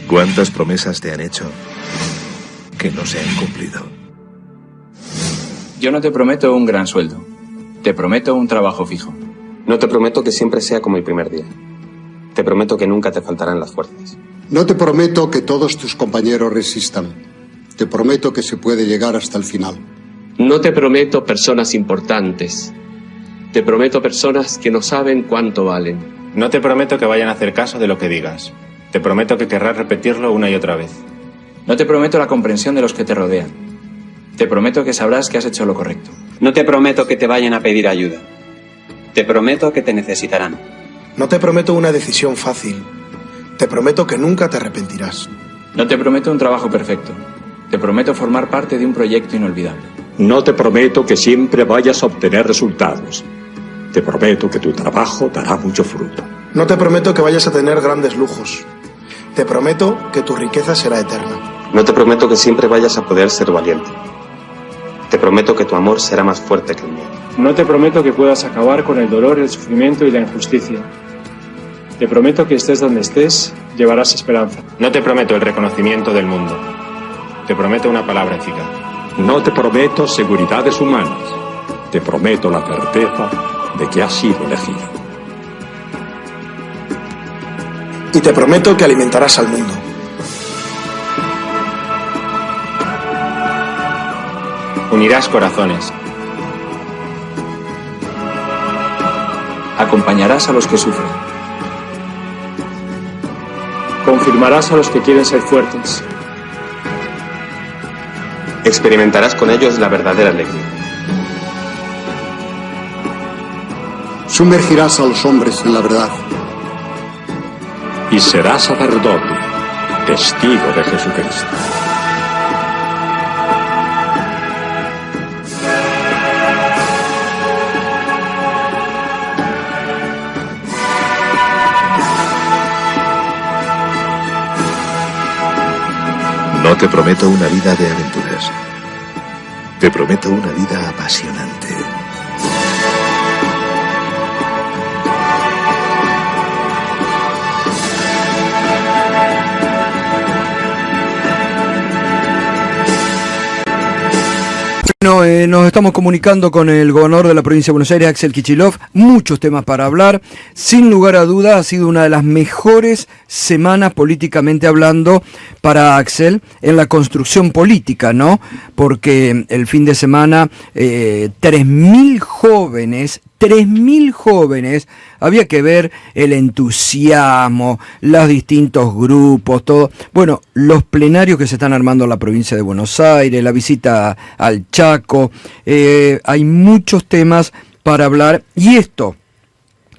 ¿Cuántas promesas te han hecho que no se han cumplido? Yo no te prometo un gran sueldo. Te prometo un trabajo fijo. No te prometo que siempre sea como el primer día. Te prometo que nunca te faltarán las fuerzas. No te prometo que todos tus compañeros resistan. Te prometo que se puede llegar hasta el final. No te prometo personas importantes. Te prometo personas que no saben cuánto valen. No te prometo que vayan a hacer caso de lo que digas. Te prometo que querrás repetirlo una y otra vez. No te prometo la comprensión de los que te rodean. Te prometo que sabrás que has hecho lo correcto. No te prometo que te vayan a pedir ayuda. Te prometo que te necesitarán. No te prometo una decisión fácil. Te prometo que nunca te arrepentirás. No te prometo un trabajo perfecto. Te prometo formar parte de un proyecto inolvidable. No te prometo que siempre vayas a obtener resultados. Te prometo que tu trabajo dará mucho fruto. No te prometo que vayas a tener grandes lujos. Te prometo que tu riqueza será eterna. No te prometo que siempre vayas a poder ser valiente. Te prometo que tu amor será más fuerte que el mío. No te prometo que puedas acabar con el dolor, el sufrimiento y la injusticia. Te prometo que estés donde estés, llevarás esperanza. No te prometo el reconocimiento del mundo. Te prometo una palabra eficaz. No te prometo seguridades humanas. Te prometo la certeza de que has sido elegido. Y te prometo que alimentarás al mundo. Unirás corazones. Acompañarás a los que sufren. Confirmarás a los que quieren ser fuertes. Experimentarás con ellos la verdadera alegría. Sumergirás a los hombres en la verdad. Y serás sacerdote, testigo de Jesucristo. No te prometo una vida de aventuras. Te prometo una vida apasionante. Bueno, nos estamos comunicando con el gobernador de la provincia de Buenos Aires, Axel Kicillof. Muchos temas para hablar. Sin lugar a duda, ha sido una de las mejores semanas políticamente hablando para Axel en la construcción política, ¿no? Porque el fin de semana 3.000 jóvenes, había que ver el entusiasmo, los distintos grupos, todo. Bueno, los plenarios que se están armando en la provincia de Buenos Aires, la visita al Chaco, hay muchos temas para hablar. Y esto,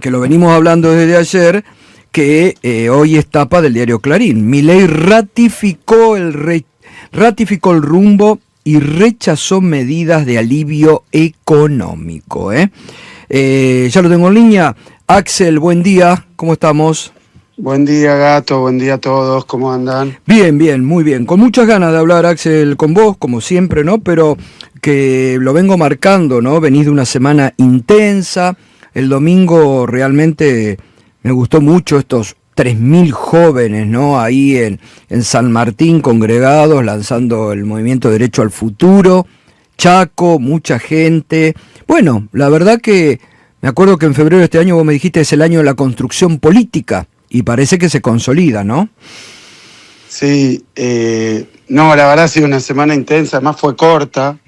que lo venimos hablando desde ayer, que hoy es tapa del diario Clarín. Milei ratificó el ratificó el rumbo y rechazó medidas de alivio económico. Ya lo tengo en línea. Axel, buen día, ¿cómo estamos? Buen día, Gato, buen día a todos, ¿cómo andan? Bien, bien, muy bien. Con muchas ganas de hablar, Axel, con vos, como siempre, ¿no? Pero que lo vengo marcando, ¿no? Venís de una semana intensa. El domingo realmente me gustó mucho estos 3.000 jóvenes, ¿no? Ahí en San Martín, congregados, lanzando el movimiento Derecho al Futuro. Chaco, mucha gente. Bueno, la verdad que me acuerdo que en febrero de este año vos me dijiste es el año de la construcción política y parece que se consolida, ¿no? Sí, no, la verdad ha sido una semana intensa, además fue corta.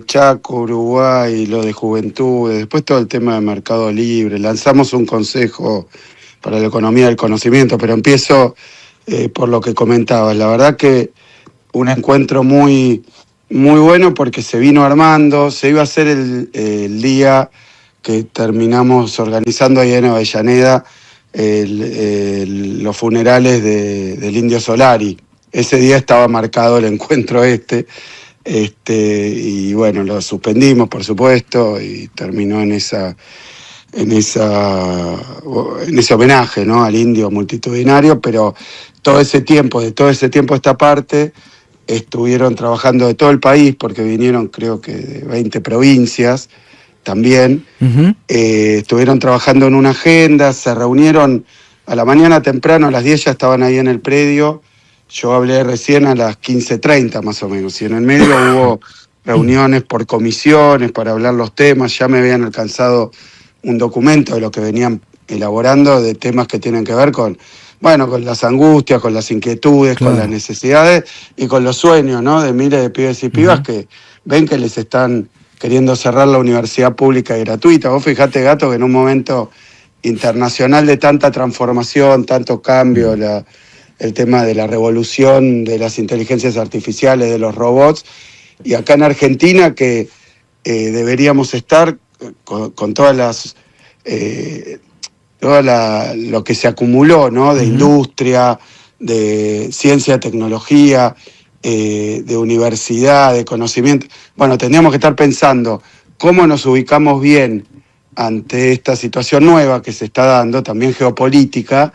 Chaco, Uruguay, lo de juventud, después todo el tema de Mercado Libre. Lanzamos un consejo para la economía del conocimiento, pero empiezo por lo que comentabas. La verdad que un encuentro muy bueno porque se vino armando, se iba a hacer el día que terminamos organizando ahí en Avellaneda los funerales del Indio Solari. Ese día estaba marcado el encuentro y bueno, lo suspendimos por supuesto y terminó en ese homenaje, ¿no? Al indio multitudinario, pero de todo ese tiempo a esta parte estuvieron trabajando de todo el país, porque vinieron creo que de 20 provincias también. Uh-huh. Estuvieron trabajando en una agenda, se reunieron a la mañana temprano, a las 10 ya estaban ahí en el predio. Yo hablé recién a las 15:30 más o menos, y en el medio hubo reuniones por comisiones para hablar los temas. Ya me habían alcanzado un documento de lo que venían elaborando, de temas que tienen que ver con, bueno, con las angustias, con las inquietudes, Claro. con las necesidades y con los sueños, ¿no?, de miles de pibes y pibas que ven que les están queriendo cerrar la universidad pública y gratuita. Vos fijate, Gato, que en un momento internacional de tanta transformación, tanto cambio, el tema de la revolución de las inteligencias artificiales, de los robots, y acá en Argentina que deberíamos estar con todas las lo que se acumuló, ¿no?, de industria, de ciencia, tecnología, de universidad, de conocimiento. Bueno, tendríamos que estar pensando cómo nos ubicamos bien ante esta situación nueva que se está dando, también geopolítica,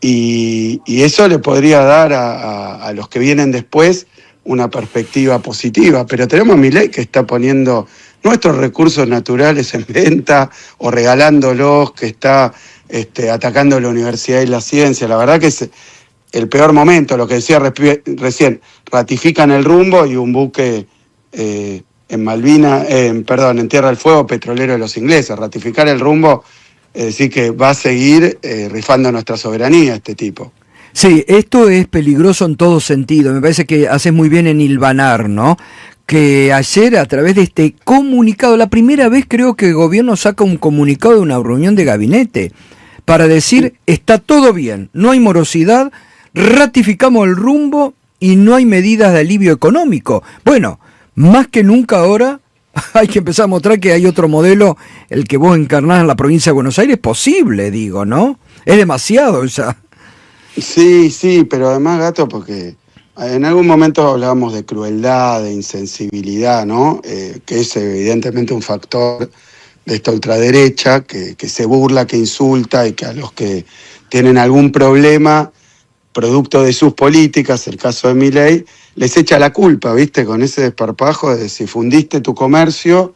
y eso le podría dar a los que vienen después una perspectiva positiva. Pero tenemos a Milei que está poniendo nuestros recursos naturales en venta o regalándolos, que está atacando la universidad y la ciencia. La verdad que es el peor momento, lo que decía recién, ratifican el rumbo y un buque en Malvinas, en Tierra del Fuego, petrolero de los ingleses. Ratificar el rumbo, es decir, que va a seguir rifando nuestra soberanía este tipo. Sí, esto es peligroso en todo sentido. Me parece que haces muy bien en hilvanar, ¿no? Que ayer, a través de este comunicado, la primera vez creo que el gobierno saca un comunicado de una reunión de gabinete para decir, está todo bien, no hay morosidad, ratificamos el rumbo y no hay medidas de alivio económico. Bueno, más que nunca ahora hay que empezar a mostrar que hay otro modelo, el que vos encarnás en la provincia de Buenos Aires, posible, digo, ¿no? Es demasiado ya. Sí, pero además, Gato, porque en algún momento hablábamos de crueldad, de insensibilidad, ¿no? Que es evidentemente un factor de esta ultraderecha, que se burla, que insulta y que a los que tienen algún problema producto de sus políticas, el caso de Milei, les echa la culpa, ¿viste? Con ese desparpajo de si fundiste tu comercio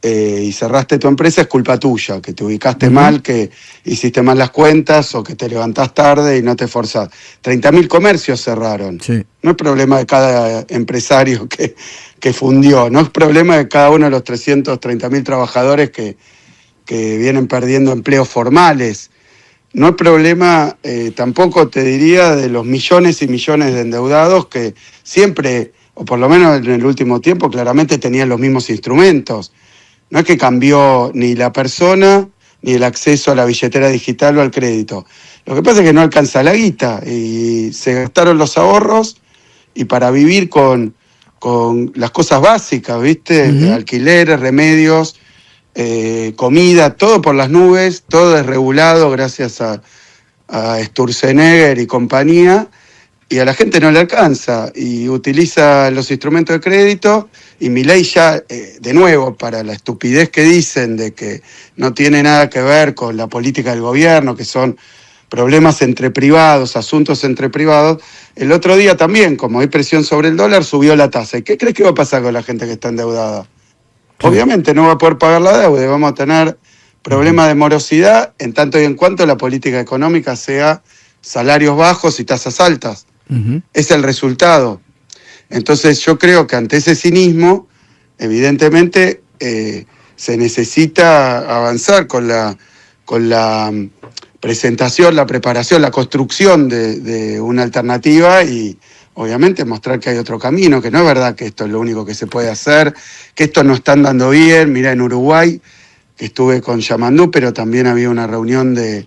y cerraste tu empresa, es culpa tuya, que te ubicaste mal, que hiciste mal las cuentas o que te levantás tarde y no te esforzás. 30.000 comercios cerraron. Sí. No es problema de cada empresario que fundió, no es problema de cada uno de los 330.000 trabajadores que vienen perdiendo empleos formales. No es problema tampoco, te diría, de los millones y millones de endeudados que siempre, o por lo menos en el último tiempo, claramente tenían los mismos instrumentos. No es que cambió ni la persona ni el acceso a la billetera digital o al crédito. Lo que pasa es que no alcanza la guita y se gastaron los ahorros y para vivir con las cosas básicas, ¿viste? Alquileres, remedios, comida, todo por las nubes, todo desregulado gracias a Sturzenegger y compañía, y a la gente no le alcanza y utiliza los instrumentos de crédito. Y Milei ya, de nuevo, para la estupidez que dicen de que no tiene nada que ver con la política del gobierno, que son problemas entre privados, asuntos entre privados, el otro día también, como hay presión sobre el dólar, subió la tasa. ¿Y qué crees que va a pasar con la gente que está endeudada? Obviamente no va a poder pagar la deuda y vamos a tener problemas de morosidad en tanto y en cuanto la política económica sea salarios bajos y tasas altas. Es el resultado. Entonces yo creo que ante ese cinismo, evidentemente se necesita avanzar con la presentación, la preparación, la construcción de una alternativa y obviamente mostrar que hay otro camino, que no es verdad que esto es lo único que se puede hacer, que esto no está andando bien. Mirá, en Uruguay, que estuve con Yamandú, pero también había una reunión de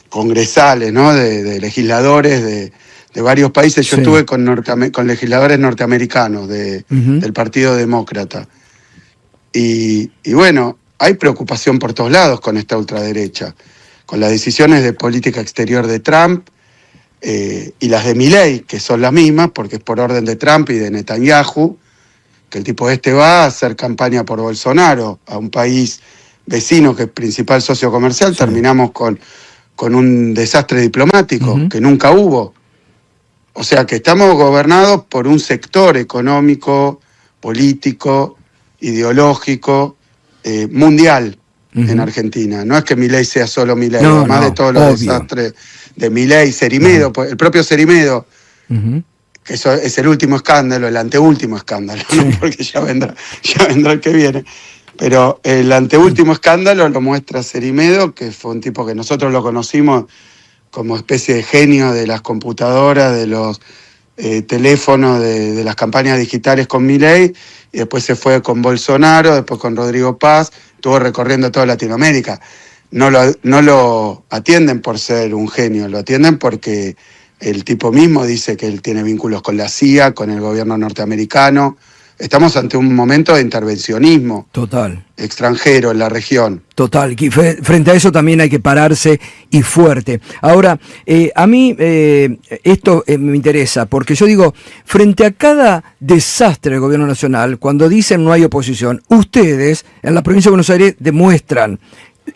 congresales, ¿no?, de legisladores de varios países. Yo estuve con legisladores norteamericanos del Partido Demócrata. Y bueno, hay preocupación por todos lados con esta ultraderecha, con las decisiones de política exterior de Trump y las de Milei, que son las mismas, porque es por orden de Trump y de Netanyahu, que el tipo va a hacer campaña por Bolsonaro, a un país vecino que es principal socio comercial. Terminamos con un desastre diplomático que nunca hubo. O sea que estamos gobernados por un sector económico, político, ideológico, mundial. en Argentina. No es que Milei sea solo Milei, No, además no, de todos los obvio. desastres de Milei, Cerimedo, el propio Cerimedo, que eso es el último escándalo, el anteúltimo escándalo, ¿no? Porque ya vendrá el que viene. Pero el anteúltimo escándalo lo muestra Cerimedo, que fue un tipo que nosotros lo conocimos como especie de genio de las computadoras, de los teléfonos, de las campañas digitales con Milei, y después se fue con Bolsonaro, después con Rodrigo Paz, estuvo recorriendo toda Latinoamérica. No lo atienden por ser un genio, lo atienden porque el tipo mismo dice que él tiene vínculos con la CIA, con el gobierno norteamericano. Estamos ante un momento de intervencionismo Total. extranjero en la región. Total, que frente a eso también hay que pararse y fuerte. Ahora, a mí esto me interesa, porque yo digo, frente a cada desastre del gobierno nacional, cuando dicen no hay oposición, ustedes en la provincia de Buenos Aires demuestran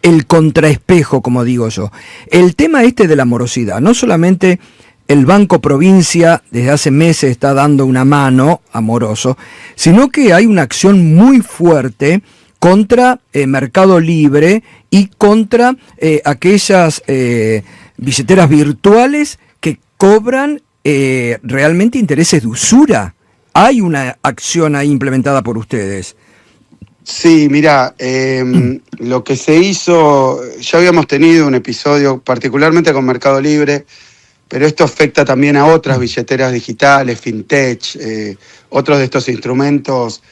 el contraespejo, como digo yo. El tema de la morosidad, no solamente el Banco Provincia desde hace meses está dando una mano a Moroso, sino que hay una acción muy fuerte contra Mercado Libre y contra aquellas billeteras virtuales que cobran realmente intereses de usura. Hay una acción ahí implementada por ustedes. Sí, mira, lo que se hizo, ya habíamos tenido un episodio particularmente con Mercado Libre, pero esto afecta también a otras billeteras digitales, fintech, otros de estos instrumentos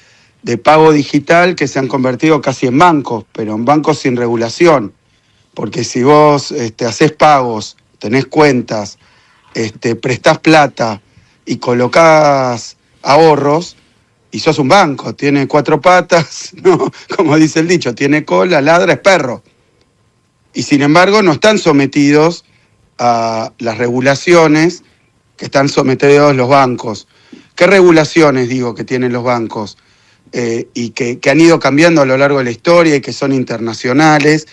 de pago digital que se han convertido casi en bancos, pero en bancos sin regulación. Porque si vos haces pagos, tenés cuentas, prestás plata y colocás ahorros, y sos un banco, tiene 4 patas, ¿no? Como dice el dicho, tiene cola, ladra, es perro. Y sin embargo no están sometidos a las regulaciones que están sometidos los bancos. ¿Qué regulaciones, digo, que tienen los bancos? Y que han ido cambiando a lo largo de la historia y que son internacionales,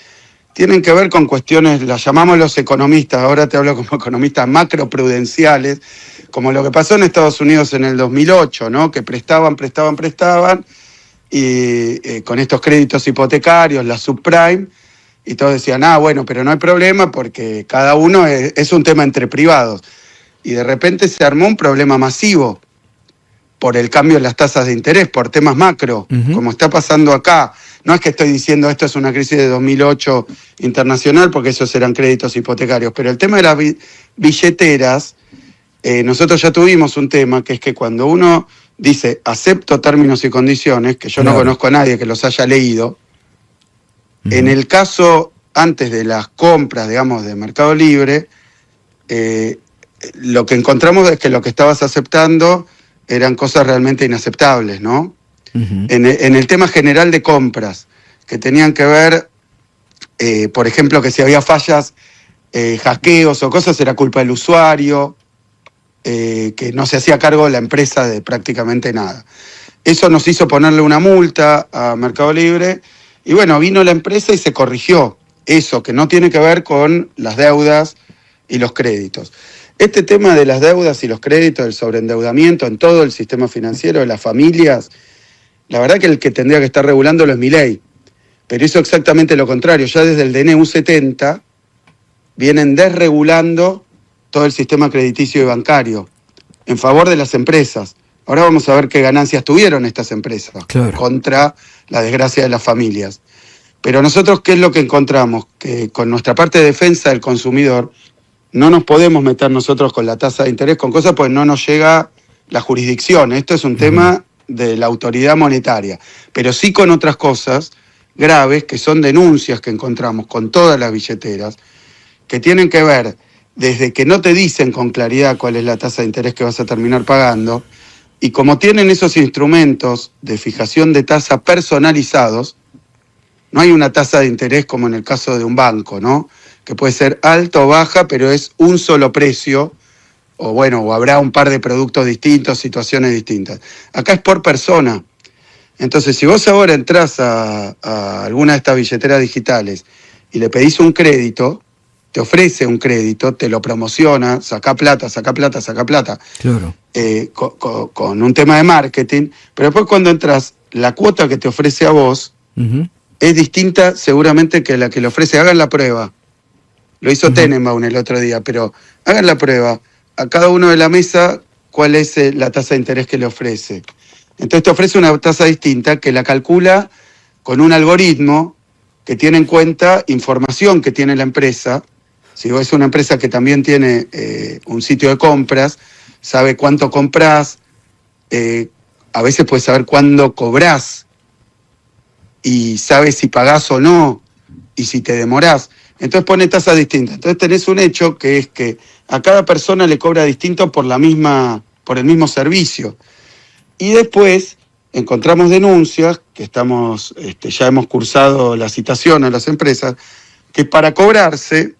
tienen que ver con cuestiones, las llamamos los economistas, ahora te hablo como economistas macroprudenciales, como lo que pasó en Estados Unidos en el 2008, ¿no? Que prestaban, y con estos créditos hipotecarios, la subprime, y todos decían, bueno, pero no hay problema porque cada uno es un tema entre privados. Y de repente se armó un problema masivo por el cambio en las tasas de interés, por temas macro, como está pasando acá. No es que estoy diciendo esto es una crisis de 2008 internacional, porque esos eran créditos hipotecarios, pero el tema de las billeteras, nosotros ya tuvimos un tema, que es que cuando uno dice acepto términos y condiciones, que yo no conozco a nadie que los haya leído, en el caso, antes de las compras, digamos, de Mercado Libre, lo que encontramos es que lo que estabas aceptando eran cosas realmente inaceptables, ¿no? En el tema general de compras, que tenían que ver, por ejemplo, que si había fallas, hackeos o cosas, era culpa del usuario, que no se hacía cargo la empresa de prácticamente nada. Eso nos hizo ponerle una multa a Mercado Libre. Y bueno, vino la empresa y se corrigió eso, que no tiene que ver con las deudas y los créditos. Este tema de las deudas y los créditos, el sobreendeudamiento en todo el sistema financiero de las familias, la verdad que el que tendría que estar regulándolo es Milei. Pero hizo exactamente lo contrario. Ya desde el DNU 70 vienen desregulando todo el sistema crediticio y bancario en favor de las empresas. Ahora vamos a ver qué ganancias tuvieron estas empresas contra la desgracia de las familias. Pero nosotros, ¿qué es lo que encontramos? Que con nuestra parte de defensa del consumidor no nos podemos meter nosotros con la tasa de interés, con cosas, pues no nos llega la jurisdicción. Esto es un tema de la autoridad monetaria. Pero sí con otras cosas graves, que son denuncias que encontramos con todas las billeteras, que tienen que ver desde que no te dicen con claridad cuál es la tasa de interés que vas a terminar pagando, y como tienen esos instrumentos de fijación de tasa personalizados, no hay una tasa de interés como en el caso de un banco, ¿no? Que puede ser alta o baja, pero es un solo precio, o bueno, o habrá un par de productos distintos, situaciones distintas. Acá es por persona. Entonces, si vos ahora entrás a alguna de estas billeteras digitales y le pedís un crédito, te ofrece un crédito, te lo promociona, saca plata. Claro. Con un tema de marketing, pero después cuando entras, la cuota que te ofrece a vos es distinta seguramente que la que le ofrece. Hagan la prueba. Lo hizo Tenenbaum el otro día, pero hagan la prueba. A cada uno de la mesa, ¿cuál es la tasa de interés que le ofrece? Entonces te ofrece una tasa distinta que la calcula con un algoritmo que tiene en cuenta información que tiene la empresa. Si vos es una empresa que también tiene un sitio de compras, sabe cuánto comprás, a veces puede saber cuándo cobrás y sabe si pagás o no y si te demorás. Entonces pone tasas distintas. Entonces tenés un hecho que es que a cada persona le cobra distinto por el mismo servicio. Y después encontramos denuncias, que ya hemos cursado la citación a las empresas, que para cobrarse,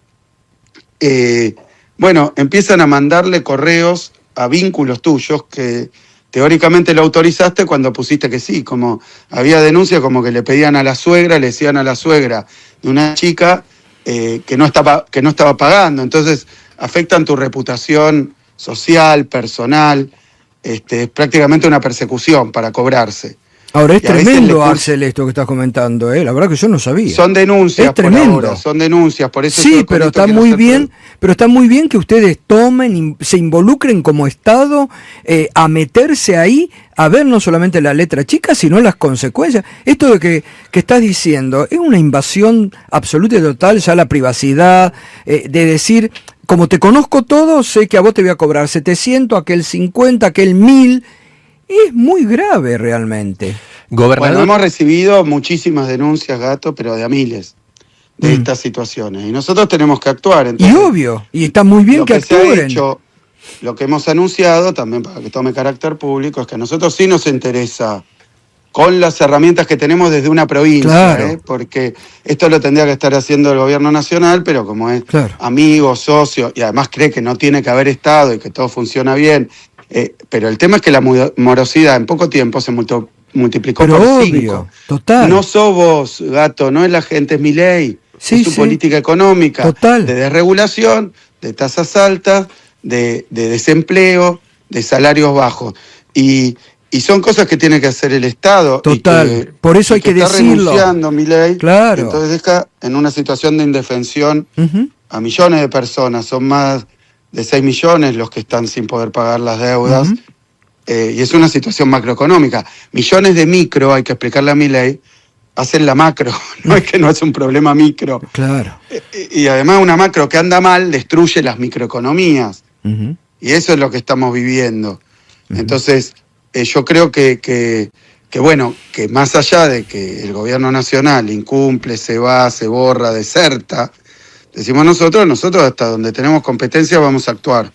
empiezan a mandarle correos a vínculos tuyos que teóricamente lo autorizaste cuando pusiste que sí. Como había denuncias como que le pedían a la suegra, le decían a la suegra de una chica que no estaba pagando. Entonces afectan tu reputación social, personal. Es prácticamente una persecución para cobrarse. Ahora, es tremendo, Axel, esto que estás comentando, la verdad que yo no sabía. Son denuncias, es tremendo. Por ahora, son denuncias, por eso... Sí, pero está muy bien, que ustedes tomen, se involucren como Estado a meterse ahí, a ver no solamente la letra chica, sino las consecuencias. Esto de que estás diciendo es una invasión absoluta y total ya a la privacidad, de decir, como te conozco todo, sé que a vos te voy a cobrar 700, aquel 50, aquel 1000... Es muy grave realmente. Gobernador. Bueno, hemos recibido muchísimas denuncias, Gato, pero de a miles de estas situaciones. Y nosotros tenemos que actuar. Entonces, y obvio, y está muy bien que actúen. Se ha hecho, lo que hemos anunciado, también para que tome carácter público, es que a nosotros sí nos interesa, con las herramientas que tenemos desde una provincia, claro. Porque esto lo tendría que estar haciendo el gobierno nacional, pero como es amigo, socio, y además cree que no tiene que haber Estado y que todo funciona bien. Pero el tema es que la morosidad en poco tiempo se multiplicó por 5. Total. No sos vos, Gato, no es la gente, es Milei. Sí, es su política económica. Total. De desregulación, de tasas altas, de desempleo, de salarios bajos. Y son cosas que tiene que hacer el Estado. Total. Por eso hay que decirlo. Está renunciando Milei. Claro. Entonces deja en una situación de indefensión a millones de personas. Son más de 6 millones los que están sin poder pagar las deudas, y es una situación macroeconómica. Millones de micro, hay que explicarle a Milei, hacen la macro, no es que no es un problema micro. Claro. Y además una macro que anda mal destruye las microeconomías, y eso es lo que estamos viviendo. Entonces, yo creo que más allá de que el gobierno nacional incumple, se va, se borra, deserta, decimos nosotros hasta donde tenemos competencia vamos a actuar.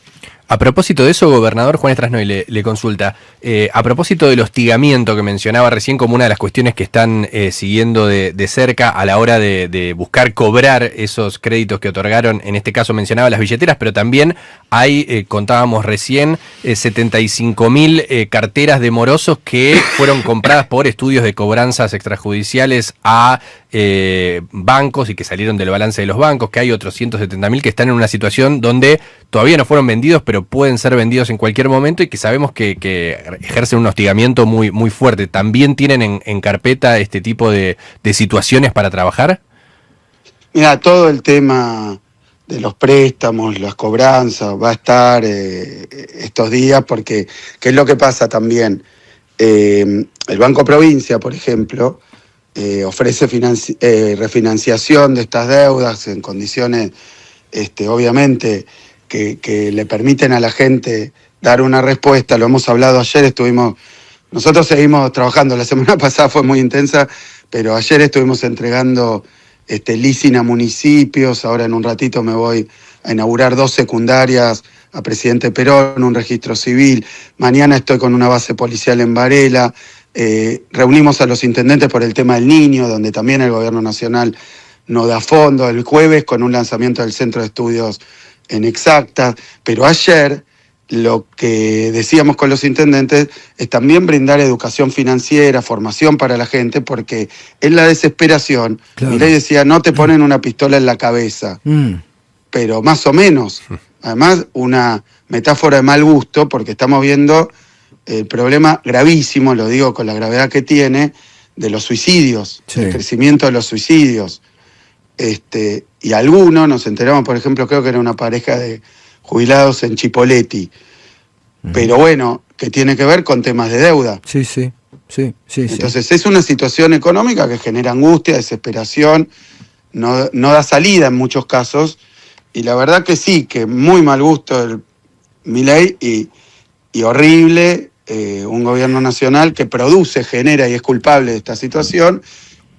A propósito de eso, gobernador Juan Strasnoy le consulta, a propósito del hostigamiento que mencionaba recién como una de las cuestiones que están siguiendo de cerca a la hora de buscar cobrar esos créditos que otorgaron, en este caso mencionaba las billeteras, pero también hay, contábamos recién, 75.000 carteras de morosos que fueron compradas por estudios de cobranzas extrajudiciales a bancos y que salieron del balance de los bancos, que hay otros 170.000 que están en una situación donde todavía no fueron vendidos, pero pueden ser vendidos en cualquier momento y que sabemos que ejercen un hostigamiento muy, muy fuerte. ¿También tienen en carpeta este tipo de situaciones para trabajar? Mira, todo el tema de los préstamos, las cobranzas, va a estar estos días porque, ¿qué es lo que pasa también? El Banco Provincia, por ejemplo, ofrece refinanciación de estas deudas en condiciones, obviamente, que le permiten a la gente dar una respuesta. Lo hemos hablado ayer, nosotros seguimos trabajando, la semana pasada fue muy intensa, pero ayer estuvimos entregando leasing a municipios, ahora en un ratito me voy a inaugurar 2 secundarias a Presidente Perón, un registro civil, mañana estoy con una base policial en Varela, reunimos a los intendentes por el tema del niño, donde también el gobierno nacional no da fondo, el jueves con un lanzamiento del Centro de Estudios en Exactas, pero ayer lo que decíamos con los intendentes es también brindar educación financiera, formación para la gente, porque en la desesperación, Milei decía, no te ponen una pistola en la cabeza, pero más o menos, además una metáfora de mal gusto, porque estamos viendo el problema gravísimo, lo digo con la gravedad que tiene, los suicidios, Sí. el crecimiento de los suicidios. Y algunos, nos enteramos, por ejemplo, creo que era una pareja de jubilados en Chipoleti, pero bueno, que tiene que ver con temas de deuda. Sí. Entonces es una situación económica que genera angustia, desesperación, no da salida en muchos casos, y la verdad que sí, que muy mal gusto el Milei y horrible un gobierno nacional que produce, genera y es culpable de esta situación,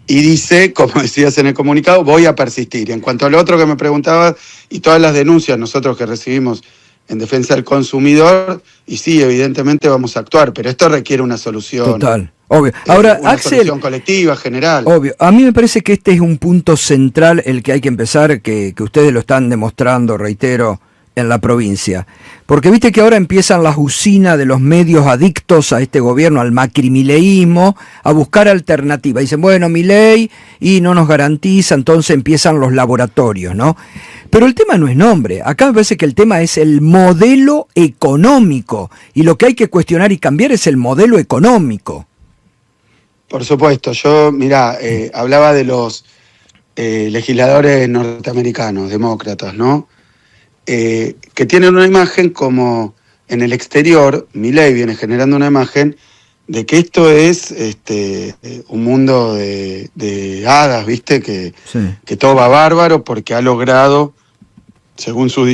y dice, como decías en el comunicado, voy a persistir. En cuanto a lo otro que me preguntabas, y todas las denuncias nosotros que recibimos en defensa del consumidor, y sí, evidentemente vamos a actuar, pero esto requiere una solución. Total, obvio. Ahora, una Axel, solución colectiva, general. obvio, a mí me parece que este es un punto central el que hay que empezar, que ustedes lo están demostrando, reitero, en la provincia. Porque viste que ahora empiezan las usinas de los medios adictos a este gobierno, al macrimileísmo, a buscar alternativas. Dicen, bueno, Milei y no nos garantiza, entonces empiezan los laboratorios, ¿no? Pero el tema no es nombre. Acá me parece que el tema es el modelo económico. Y lo que hay que cuestionar y cambiar es el modelo económico. Por supuesto, yo, mirá, hablaba de los legisladores norteamericanos, demócratas, ¿no? Que tienen una imagen como en el exterior, Milei viene generando una imagen de que esto es un mundo de hadas, ¿viste? Que todo va bárbaro porque ha logrado, según su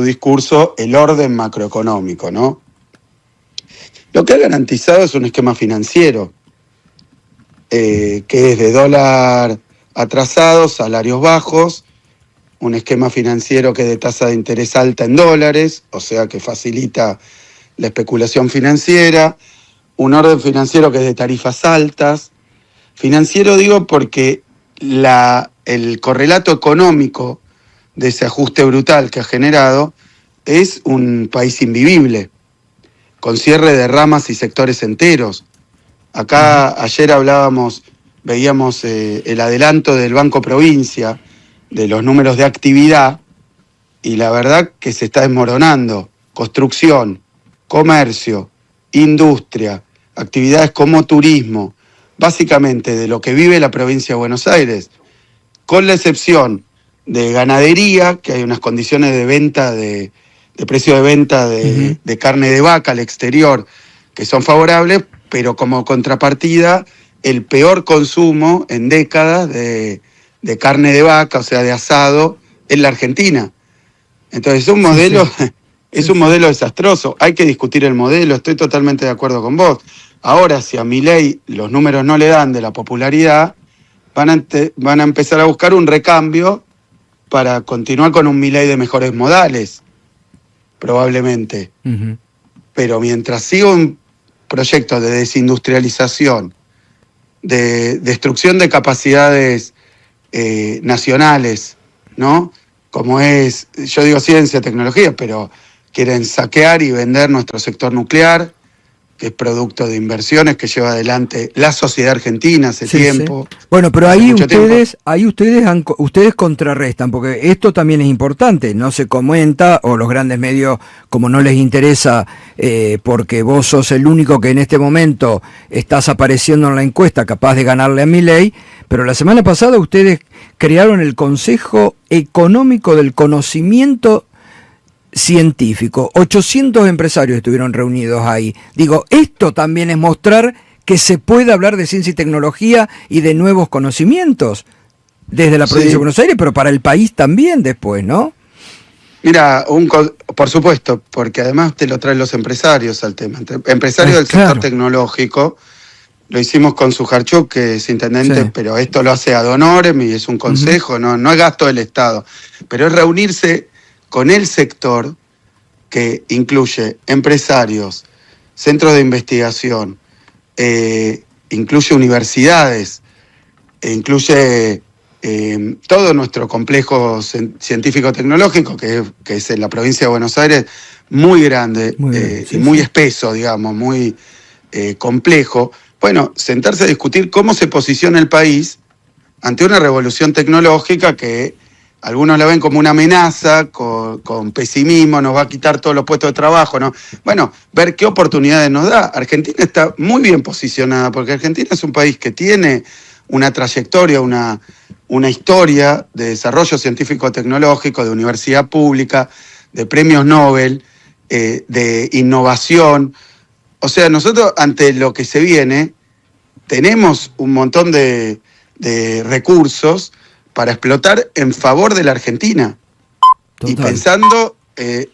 discurso, el orden macroeconómico, ¿no? Lo que ha garantizado es un esquema financiero, que es de dólar atrasado, salarios bajos, un esquema financiero que es de tasa de interés alta en dólares, o sea que facilita la especulación financiera, un orden financiero que es de tarifas altas. Financiero digo porque el correlato económico de ese ajuste brutal que ha generado es un país invivible, con cierre de ramas y sectores enteros. Acá ayer veíamos el adelanto del Banco Provincia, de los números de actividad, y la verdad que se está desmoronando. Construcción, comercio, industria, actividades como turismo, básicamente de lo que vive la provincia de Buenos Aires, con la excepción de ganadería, que hay unas condiciones de venta, de precio de venta de carne de vaca al exterior que son favorables, pero como contrapartida el peor consumo en décadas de carne de vaca, o sea, de asado, en la Argentina. Entonces es un modelo, es un modelo desastroso. Hay que discutir el modelo, estoy totalmente de acuerdo con vos. Ahora, si a Milei los números no le dan de la popularidad, van a empezar a buscar un recambio para continuar con un Milei de mejores modales, probablemente. Pero mientras siga un proyecto de desindustrialización, de destrucción de capacidades nacionales, ¿no? Como es, yo digo ciencia, tecnología, pero quieren saquear y vender nuestro sector nuclear, que es producto de inversiones que lleva adelante la sociedad argentina hace tiempo. Sí. Bueno, pero ahí ustedes, tiempo. ustedes contrarrestan, porque esto también es importante, no se comenta, o los grandes medios, como no les interesa, porque vos sos el único que en este momento estás apareciendo en la encuesta capaz de ganarle a Milei, pero la semana pasada ustedes crearon el Consejo Económico del Conocimiento Científico. 800 empresarios estuvieron reunidos ahí. Digo, esto también es mostrar que se puede hablar de ciencia y tecnología y de nuevos conocimientos desde la provincia de Buenos Aires, pero para el país también después, ¿no? Mira, por supuesto, porque además te lo traen los empresarios al tema. Empresarios del sector tecnológico. Lo hicimos con Sujarchuk, que es intendente, pero esto lo hace ad honorem y es un consejo, no es gasto del Estado. Pero es reunirse con el sector que incluye empresarios, centros de investigación, incluye universidades, incluye todo nuestro complejo científico-tecnológico, que es en la provincia de Buenos Aires, muy grande y muy espeso, digamos, muy complejo. Bueno, sentarse a discutir cómo se posiciona el país ante una revolución tecnológica que algunos la ven como una amenaza, con pesimismo, nos va a quitar todos los puestos de trabajo, ¿no? Bueno, ver qué oportunidades nos da. Argentina está muy bien posicionada, porque Argentina es un país que tiene una trayectoria, una historia de desarrollo científico-tecnológico, de universidad pública, de premios Nobel, de innovación. O sea, nosotros ante lo que se viene tenemos un montón de recursos para explotar en favor de la Argentina. Total. Y pensando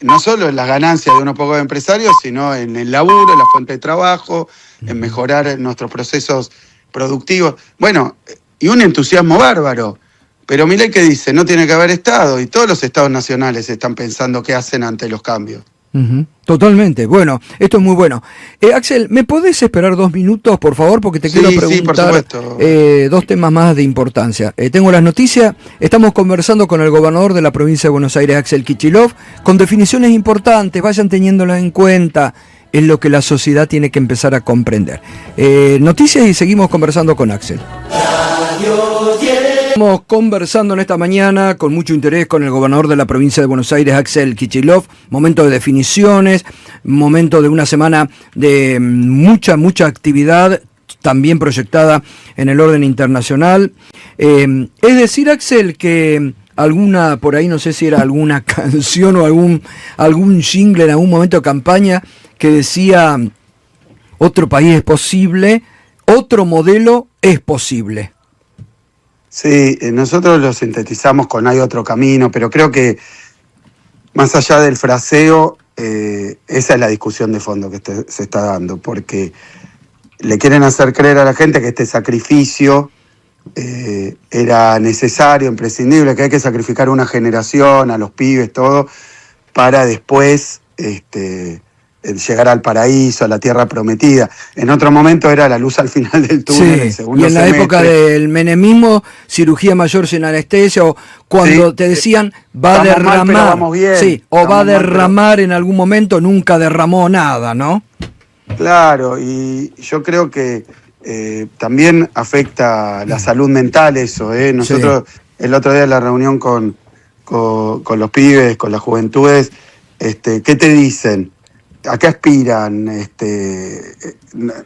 no solo en las ganancias de unos pocos empresarios, sino en el laburo, en la fuente de trabajo, en mejorar nuestros procesos productivos. Bueno, y un entusiasmo bárbaro. Pero Milei, ¿qué dice? No tiene que haber Estado, y todos los Estados nacionales están pensando qué hacen ante los cambios. Totalmente. Bueno, esto es muy bueno. Axel, ¿me podés esperar 2 minutos, por favor? Porque te quiero preguntar dos temas más de importancia. Tengo las noticias. Estamos conversando con el gobernador de la provincia de Buenos Aires, Axel Kicillof, con definiciones importantes. Vayan teniéndolas en cuenta. Es lo que la sociedad tiene que empezar a comprender. Noticias y seguimos conversando con Axel. Estamos conversando en esta mañana con mucho interés con el gobernador de la provincia de Buenos Aires, Axel Kicillof. Momento de definiciones, momento de una semana de mucha actividad, también proyectada en el orden internacional. Es decir, Axel, que alguna, por ahí no sé si era alguna canción o algún jingle en algún momento de campaña que decía: otro país es posible, otro modelo es posible. Sí, nosotros lo sintetizamos con hay otro camino, pero creo que más allá del fraseo, esa es la discusión de fondo que se está dando, porque le quieren hacer creer a la gente que este sacrificio era necesario, imprescindible, que hay que sacrificar una generación, a los pibes, todo, para después llegar al paraíso, a la tierra prometida. En otro momento era la luz al final del túnel. Sí, y en la época del menemismo, cirugía mayor sin anestesia, o cuando te decían va a derramar, va a derramar en algún momento, nunca derramó nada, ¿no? Claro, y yo creo que también afecta la salud mental eso, Nosotros el otro día en la reunión con los pibes, con las juventudes, ¿qué te dicen? ¿A qué aspiran?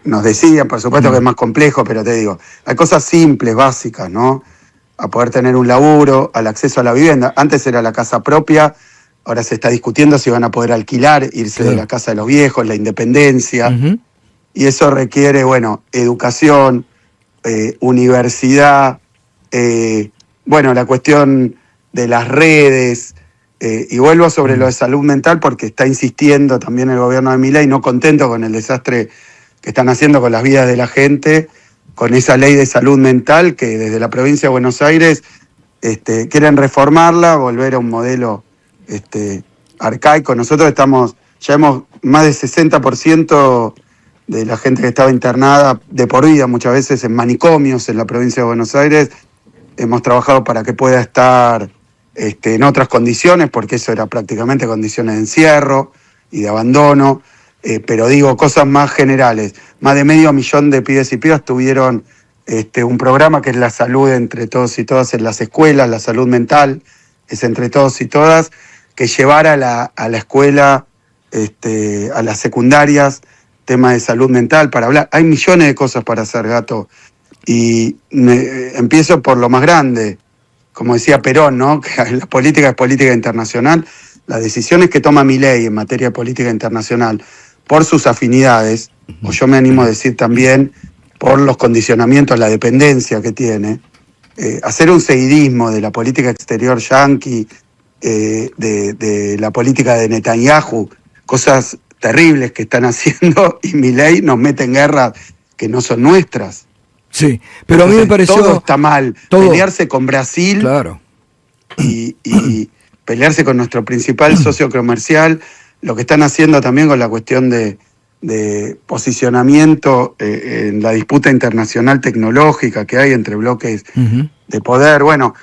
Nos decían, por supuesto que es más complejo, pero te digo, hay cosas simples, básicas, ¿no? A poder tener un laburo, al acceso a la vivienda. Antes era la casa propia, ahora se está discutiendo si van a poder alquilar, irse de la casa de los viejos, la independencia. Y eso requiere, bueno, educación, universidad, la cuestión de las redes. Y vuelvo sobre lo de salud mental porque está insistiendo también el gobierno de Milei, no contento con el desastre que están haciendo con las vidas de la gente, con esa ley de salud mental que desde la provincia de Buenos Aires quieren reformarla, volver a un modelo arcaico. Nosotros ya hemos más del 60% de la gente que estaba internada de por vida, muchas veces en manicomios en la provincia de Buenos Aires. Hemos trabajado para que pueda estar en otras condiciones, porque eso era prácticamente condiciones de encierro y de abandono, pero digo, cosas más generales. Más de 500.000 de pibes y pibas tuvieron un programa que es la salud entre todos y todas en las escuelas, la salud mental es entre todos y todas, que llevara a la escuela, a las secundarias, temas de salud mental para hablar. Hay millones de cosas para hacer, Gato, y empiezo por lo más grande. Como decía Perón, ¿no? Que la política es política internacional. Las decisiones que toma Milei en materia de política internacional por sus afinidades, o yo me animo a decir también por los condicionamientos, la dependencia que tiene, hacer un seguidismo de la política exterior yanqui, de la política de Netanyahu, cosas terribles que están haciendo, y Milei nos mete en guerras que no son nuestras. Sí, pero entonces, a mí me pareció... Todo está mal. Pelearse con Brasil y pelearse con nuestro principal socio comercial, lo que están haciendo también con la cuestión de posicionamiento en la disputa internacional tecnológica que hay entre bloques de poder. Bueno,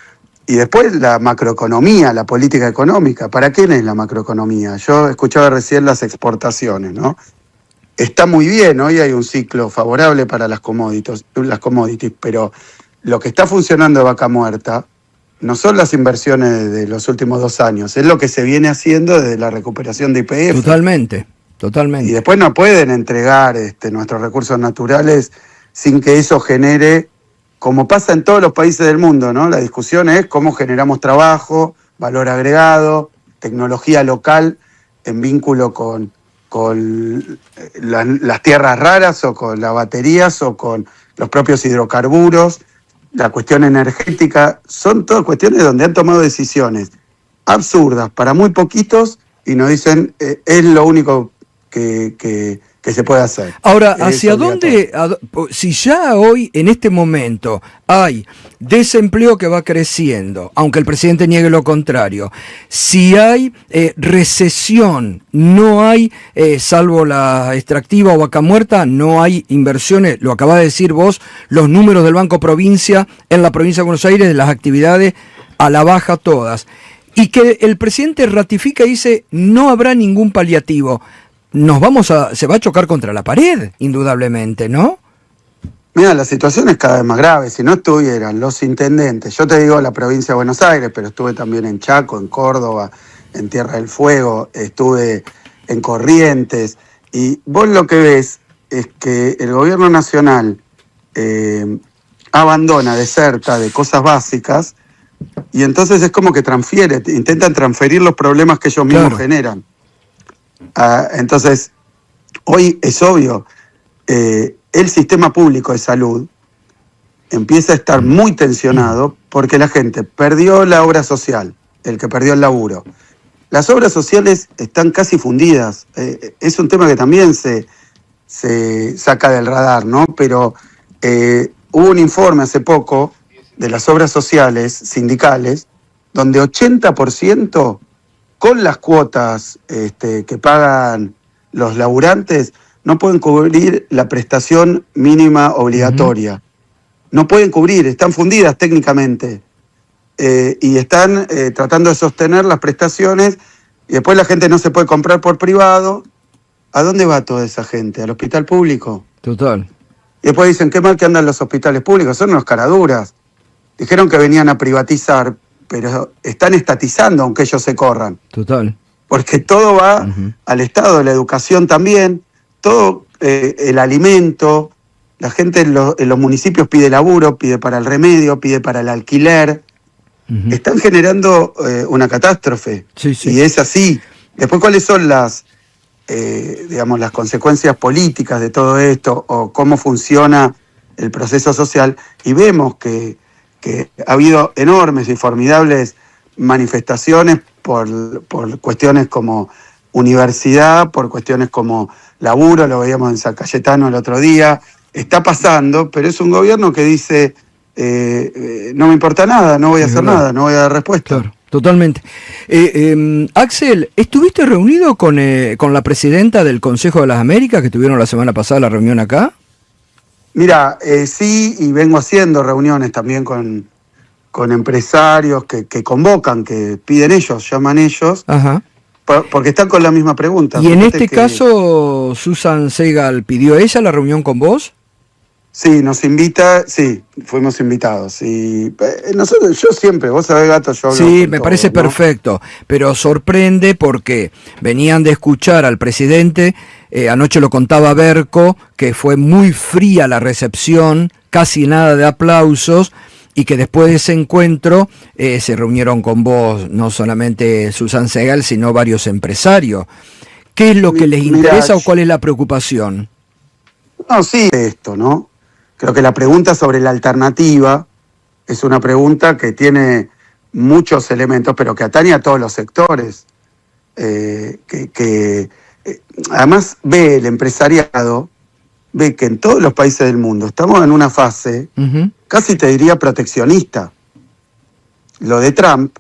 y después la macroeconomía, la política económica. ¿Para quién es la macroeconomía? Yo escuchaba recién las exportaciones, ¿no? Está muy bien, hoy hay un ciclo favorable para las commodities, pero lo que está funcionando de vaca muerta no son las inversiones de los últimos 2 años, es lo que se viene haciendo desde la recuperación de YPF. Totalmente, totalmente. Y después no pueden entregar nuestros recursos naturales sin que eso genere, como pasa en todos los países del mundo, ¿no? La discusión es cómo generamos trabajo, valor agregado, tecnología local en vínculo con las tierras raras o con las baterías o con los propios hidrocarburos, la cuestión energética. Son todas cuestiones donde han tomado decisiones absurdas para muy poquitos y nos dicen es lo único que se puede hacer. Ahora, ¿hacia dónde? Si ya hoy, en este momento, hay desempleo que va creciendo, aunque el presidente niegue lo contrario, si hay recesión, no hay, salvo la extractiva o vaca muerta, no hay inversiones, lo acabas de decir vos, los números del Banco Provincia en la provincia de Buenos Aires, de las actividades a la baja todas, y que el presidente ratifica y dice no habrá ningún paliativo. Se va a chocar contra la pared, indudablemente, ¿no? Mira, la situación es cada vez más grave. Si no estuvieran los intendentes, yo te digo la provincia de Buenos Aires, pero estuve también en Chaco, en Córdoba, en Tierra del Fuego, estuve en Corrientes, y vos lo que ves es que el gobierno nacional abandona, deserta de cosas básicas, y entonces es como que intentan transferir los problemas que ellos mismos generan. Entonces, hoy es obvio, el sistema público de salud empieza a estar muy tensionado porque la gente perdió la obra social, el que perdió el laburo. Las obras sociales están casi fundidas, es un tema que también se saca del radar, ¿no? Pero hubo un informe hace poco de las obras sociales sindicales donde 80% con las cuotas que pagan los laburantes, no pueden cubrir la prestación mínima obligatoria. No pueden cubrir, están fundidas técnicamente. Y están tratando de sostener las prestaciones, y después la gente no se puede comprar por privado. ¿A dónde va toda esa gente? ¿Al hospital público? Total. Y después dicen, qué mal que andan los hospitales públicos, son unos caraduras. Dijeron que venían a privatizar, pero están estatizando aunque ellos se corran. Total. Porque todo va al Estado, la educación también, todo el alimento, la gente en los municipios pide laburo, pide para el remedio, pide para el alquiler. Están generando una catástrofe. Sí, sí. Y es así. Después, ¿cuáles son las consecuencias políticas de todo esto o cómo funciona el proceso social? Y vemos que ha habido enormes y formidables manifestaciones por cuestiones como universidad, por cuestiones como laburo, lo veíamos en San Cayetano el otro día. Está pasando, pero es un gobierno que dice, no me importa nada, no voy a hacer nada, no voy a dar respuesta. Claro, totalmente. Axel, ¿estuviste reunido con la presidenta del Consejo de las Américas, que tuvieron la semana pasada la reunión acá? Mira, sí, y vengo haciendo reuniones también con empresarios que convocan, que piden ellos, llaman ellos, porque están con la misma pregunta. ¿Y en este caso Susan Segal pidió ella la reunión con vos? Sí, nos invita, sí, fuimos invitados. Y nosotros, yo siempre, vos sabés, Gato, yo hablo. Sí, me parece perfecto, pero sorprende porque venían de escuchar al presidente, anoche lo contaba Berco, que fue muy fría la recepción, casi nada de aplausos, y que después de ese encuentro se reunieron con vos, no solamente Susan Segal, sino varios empresarios. ¿Qué es lo que les interesa o cuál es la preocupación? No, sí, esto, ¿no? Creo que la pregunta sobre la alternativa es una pregunta que tiene muchos elementos, pero que atañe a todos los sectores. Además ve el empresariado, ve que en todos los países del mundo estamos en una fase, casi te diría proteccionista. Lo de Trump,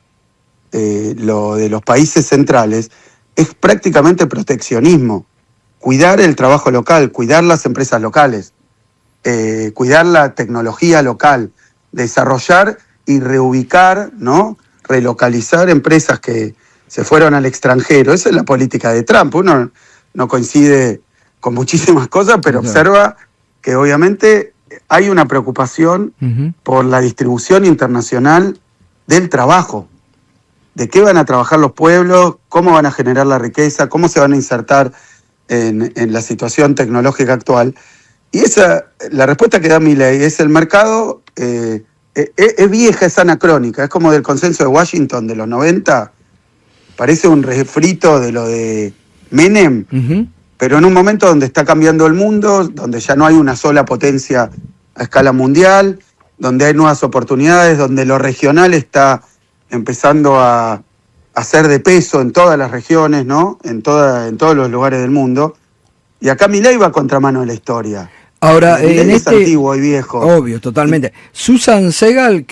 lo de los países centrales, es prácticamente proteccionismo. Cuidar el trabajo local, cuidar las empresas locales. Cuidar la tecnología local, desarrollar y reubicar, ¿no? Relocalizar empresas que se fueron al extranjero. Esa es la política de Trump. Uno no coincide con muchísimas cosas, pero observa que obviamente hay una preocupación por la distribución internacional del trabajo, de qué van a trabajar los pueblos, cómo van a generar la riqueza, cómo se van a insertar en la situación tecnológica actual. Y la respuesta que da Milei es: el mercado es vieja, es anacrónica, es como del consenso de Washington de los 90, parece un refrito de lo de Menem, pero en un momento donde está cambiando el mundo, donde ya no hay una sola potencia a escala mundial, donde hay nuevas oportunidades, donde lo regional está empezando a ser de peso en todas las regiones, ¿no? En todos los lugares del mundo. Y acá Milei va a contramano de la historia. Ahora, en es antiguo y viejo. Obvio, totalmente. Susan Segal,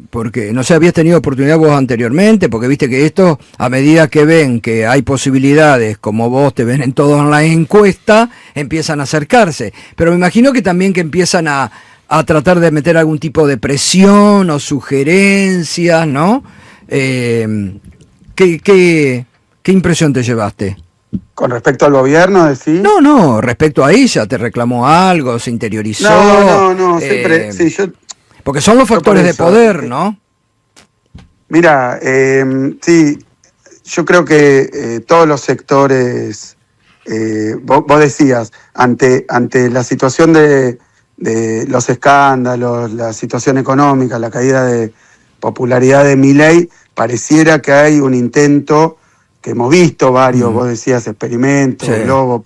porque no sé, habías tenido oportunidad vos anteriormente, porque viste que esto, a medida que ven que hay posibilidades, como vos te ven en todas las encuestas, empiezan a acercarse. Pero me imagino que también que empiezan a tratar de meter algún tipo de presión o sugerencias, ¿no? ¿Qué impresión te llevaste? ¿Con respecto al gobierno, decís? No, respecto a ella, ¿te reclamó algo? ¿Se interiorizó? No, siempre, sí, porque son los factores de poder, ¿no? Mira, sí, yo creo que todos los sectores, vos decías, ante la situación de los escándalos, la situación económica, la caída de popularidad de Milei, pareciera que hay un intento, que hemos visto varios, vos decías experimentos, sí. Globo,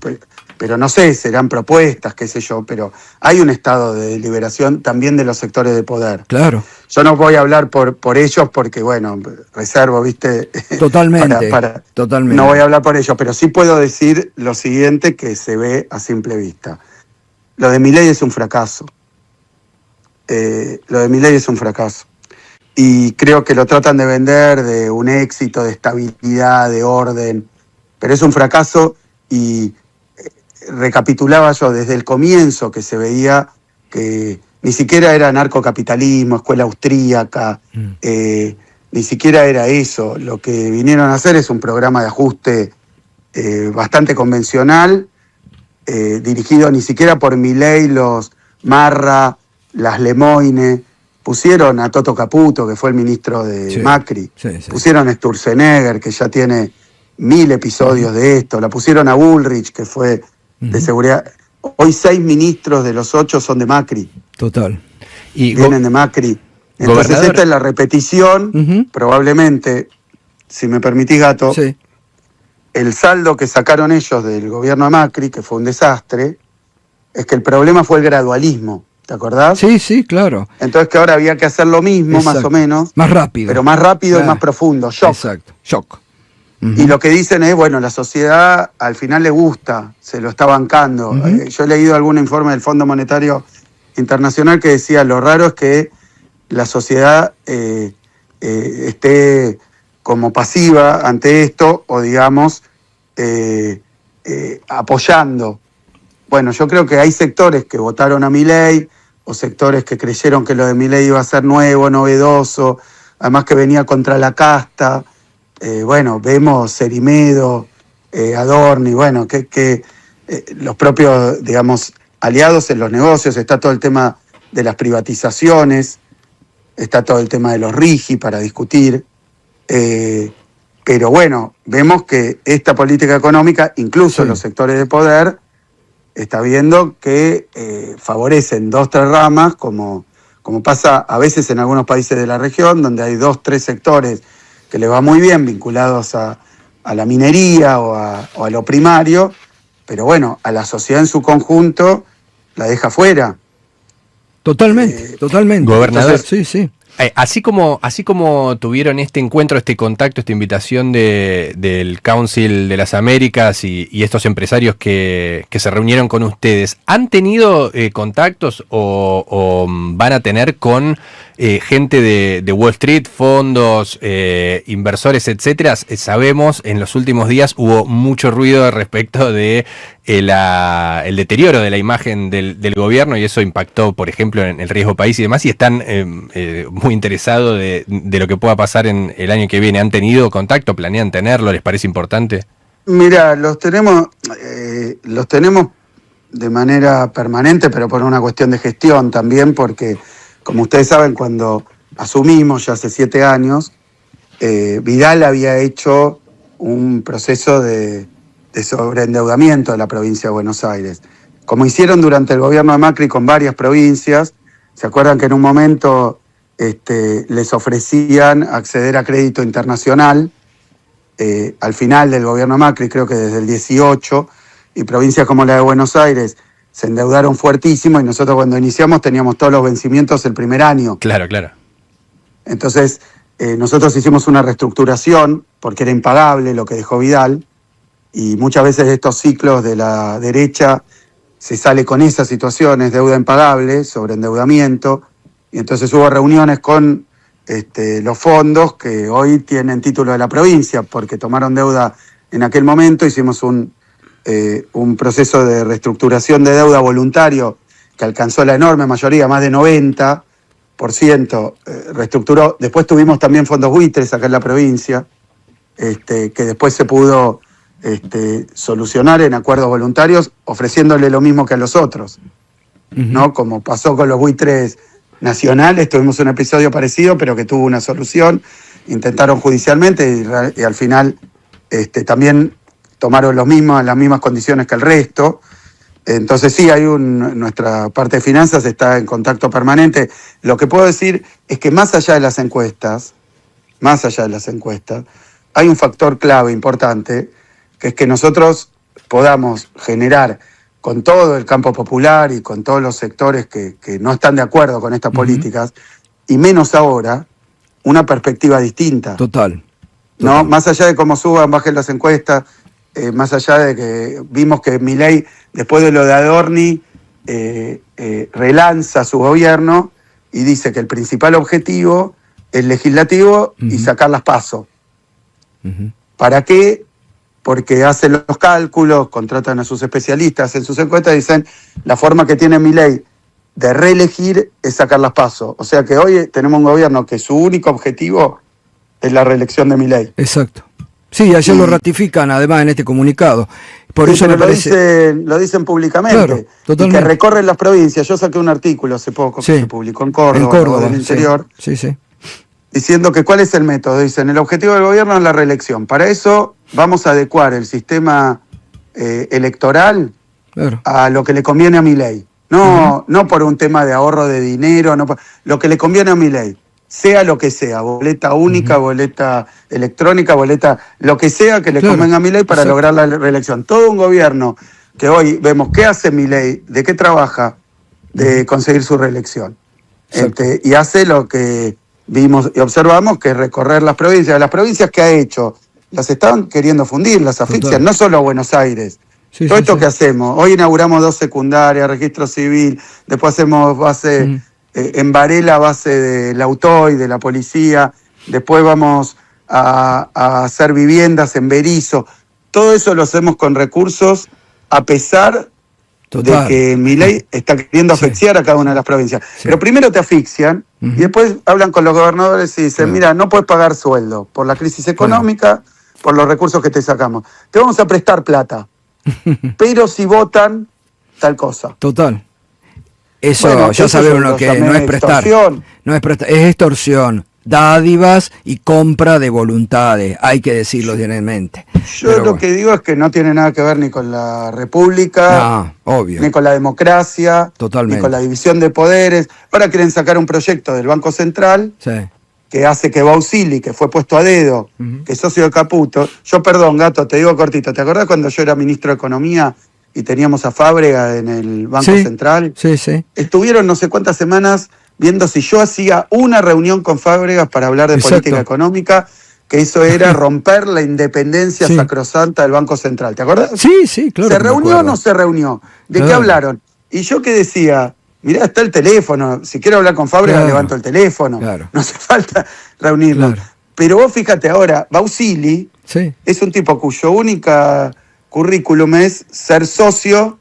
pero no sé, serán propuestas, qué sé yo, pero hay un estado de deliberación también de los sectores de poder. Claro. Yo no voy a hablar por ellos porque, bueno, reservo, ¿viste? Totalmente, totalmente. No voy a hablar por ellos, pero sí puedo decir lo siguiente que se ve a simple vista. Lo de Milei es un fracaso. Y creo que lo tratan de vender de un éxito, de estabilidad, de orden, pero es un fracaso. Y recapitulaba yo desde el comienzo que se veía que ni siquiera era narcocapitalismo, escuela austríaca, ni siquiera era eso. Lo que vinieron a hacer es un programa de ajuste bastante convencional, dirigido ni siquiera por Milei, los Marra, las Lemoine. Pusieron a Toto Caputo, que fue el ministro de Macri. Sí. Pusieron a Sturzenegger, que ya tiene 1000 episodios de esto. La pusieron a Bullrich, que fue de seguridad. Hoy 6 ministros de los 8 son de Macri. Total. Vienen de Macri. Entonces esta es la repetición, probablemente, si me permitís, Gato, el saldo que sacaron ellos del gobierno de Macri, que fue un desastre, es que el problema fue el gradualismo. ¿Te acordás? Sí, claro. Entonces que ahora había que hacer lo mismo, más o menos. Más rápido. Pero más rápido y más profundo. Shock. Exacto. Shock. Y lo que dicen es, bueno, la sociedad al final le gusta, se lo está bancando. Yo he leído algún informe del Fondo Monetario Internacional que decía, lo raro es que la sociedad esté como pasiva ante esto, o digamos, apoyando. Bueno, yo creo que hay sectores que votaron a Milei, o sectores que creyeron que lo de Milei iba a ser nuevo, novedoso, además que venía contra la casta. Bueno, vemos Cerimedo, Adorni, bueno, que los propios, digamos, aliados en los negocios, está todo el tema de las privatizaciones, está todo el tema de los RIGI para discutir, pero bueno, vemos que esta política económica, incluso los sectores de poder, está viendo que favorecen 2 o 3 ramas, como pasa a veces en algunos países de la región, donde hay 2 o 3 sectores que le va muy bien, vinculados a la minería o a lo primario, pero bueno, a la sociedad en su conjunto la deja fuera. Totalmente. Gobernador, entonces, sí. Así como tuvieron este encuentro, este contacto, esta invitación del Council de las Américas y estos empresarios que se reunieron con ustedes, ¿han tenido contactos o van a tener con gente de Wall Street, fondos, inversores, etcétera? Sabemos, en los últimos días hubo mucho ruido respecto de el deterioro de la imagen del gobierno, y eso impactó, por ejemplo, en el riesgo país y demás, y están muy interesados de lo que pueda pasar en el año que viene. ¿Han tenido contacto? ¿Planean tenerlo? ¿Les parece importante? Mira, los tenemos de manera permanente, pero por una cuestión de gestión también, porque, como ustedes saben, cuando asumimos ya hace 7 años, Vidal había hecho un proceso de sobreendeudamiento de la provincia de Buenos Aires, como hicieron durante el gobierno de Macri con varias provincias. ¿Se acuerdan que en un momento les ofrecían acceder a crédito internacional al final del gobierno de Macri, creo que desde el 18, y provincias como la de Buenos Aires se endeudaron fuertísimo, y nosotros cuando iniciamos teníamos todos los vencimientos el primer año. Claro, claro. Entonces, nosotros hicimos una reestructuración porque era impagable lo que dejó Vidal, y muchas veces de estos ciclos de la derecha se sale con esas situaciones, deuda impagable, sobreendeudamiento, y entonces hubo reuniones con los fondos que hoy tienen título de la provincia, porque tomaron deuda en aquel momento. Hicimos un proceso de reestructuración de deuda voluntario que alcanzó la enorme mayoría, más de 90%, reestructuró. Después tuvimos también fondos buitres acá en la provincia, que después se pudo solucionar en acuerdos voluntarios, ofreciéndole lo mismo que a los otros, ¿no? Como pasó con los buitres nacionales, tuvimos un episodio parecido, pero que tuvo una solución. Intentaron judicialmente y al final también tomaron las mismas condiciones que el resto. Entonces sí, nuestra parte de finanzas está en contacto permanente. Lo que puedo decir es que más allá de las encuestas, hay un factor clave importante, que es que nosotros podamos generar con todo el campo popular y con todos los sectores que no están de acuerdo con estas políticas, y menos ahora, una perspectiva distinta. Total. ¿No? Más allá de cómo suban, bajen las encuestas, más allá de que vimos que Milei, después de lo de Adorni, relanza su gobierno y dice que el principal objetivo es legislativo y sacar las PASO. ¿Para qué? Porque hacen los cálculos, contratan a sus especialistas, hacen sus encuestas y dicen la forma que tiene Milei de reelegir es sacar las PASO. O sea que hoy tenemos un gobierno que su único objetivo es la reelección de Milei. Exacto. Sí, ayer lo ratifican además en este comunicado. Por eso me parece... lo dicen públicamente. Claro, totalmente. Y que recorren las provincias. Yo saqué un artículo hace poco que se publicó en Córdoba, del Interior, sí. Diciendo que cuál es el método. Dicen, el objetivo del gobierno es la reelección. Para eso vamos a adecuar el sistema electoral a lo que le conviene a Milei. No por un tema de ahorro de dinero, lo que le conviene a Milei. Sea lo que sea, boleta única, boleta electrónica, boleta, lo que sea que le convenga a Milei para lograr la reelección. Todo un gobierno que hoy vemos qué hace Milei, de qué trabaja, de conseguir su reelección. Y hace lo que vimos y observamos, que es recorrer las provincias. Las provincias que ha hecho, las están queriendo fundir, las asfixian, no solo a Buenos Aires. Todo esto que hacemos, hoy inauguramos 2 secundarias, registro civil, después hacemos base... en Varela, base de la UTOY, de la policía, después vamos a hacer viviendas en Berizo. Todo eso lo hacemos con recursos, a pesar de que Milei está queriendo asfixiar a cada una de las provincias. Pero primero te asfixian y después hablan con los gobernadores y dicen, mira, no puedes pagar sueldo por la crisis económica, por los recursos que te sacamos. Te vamos a prestar plata, pero si votan, tal cosa. Total. Eso ya sabemos lo que no es prestar. No es prestar, es extorsión, dádivas y compra de voluntades, hay que decirlo directamente. Yo lo que digo es que no tiene nada que ver ni con la República, ni con la democracia, ni con la división de poderes. Ahora quieren sacar un proyecto del Banco Central que hace que Bausili, que fue puesto a dedo, que es socio de Caputo. Yo, perdón, Gato, te digo cortito, ¿te acordás cuando yo era ministro de Economía y teníamos a Fábrega en el Banco Central? Sí. Estuvieron no sé cuántas semanas viendo si yo hacía una reunión con Fábregas para hablar de política económica, que eso era romper la independencia sacrosanta del Banco Central. ¿Te acordás? Sí, claro. ¿Se reunió o no se reunió? ¿De qué hablaron? Y yo que decía, mirá, está el teléfono, si quiero hablar con Fábregas levanto el teléfono, no hace falta reunirnos. Pero vos fíjate ahora, Bausili es un tipo cuyo única currículum es ser socio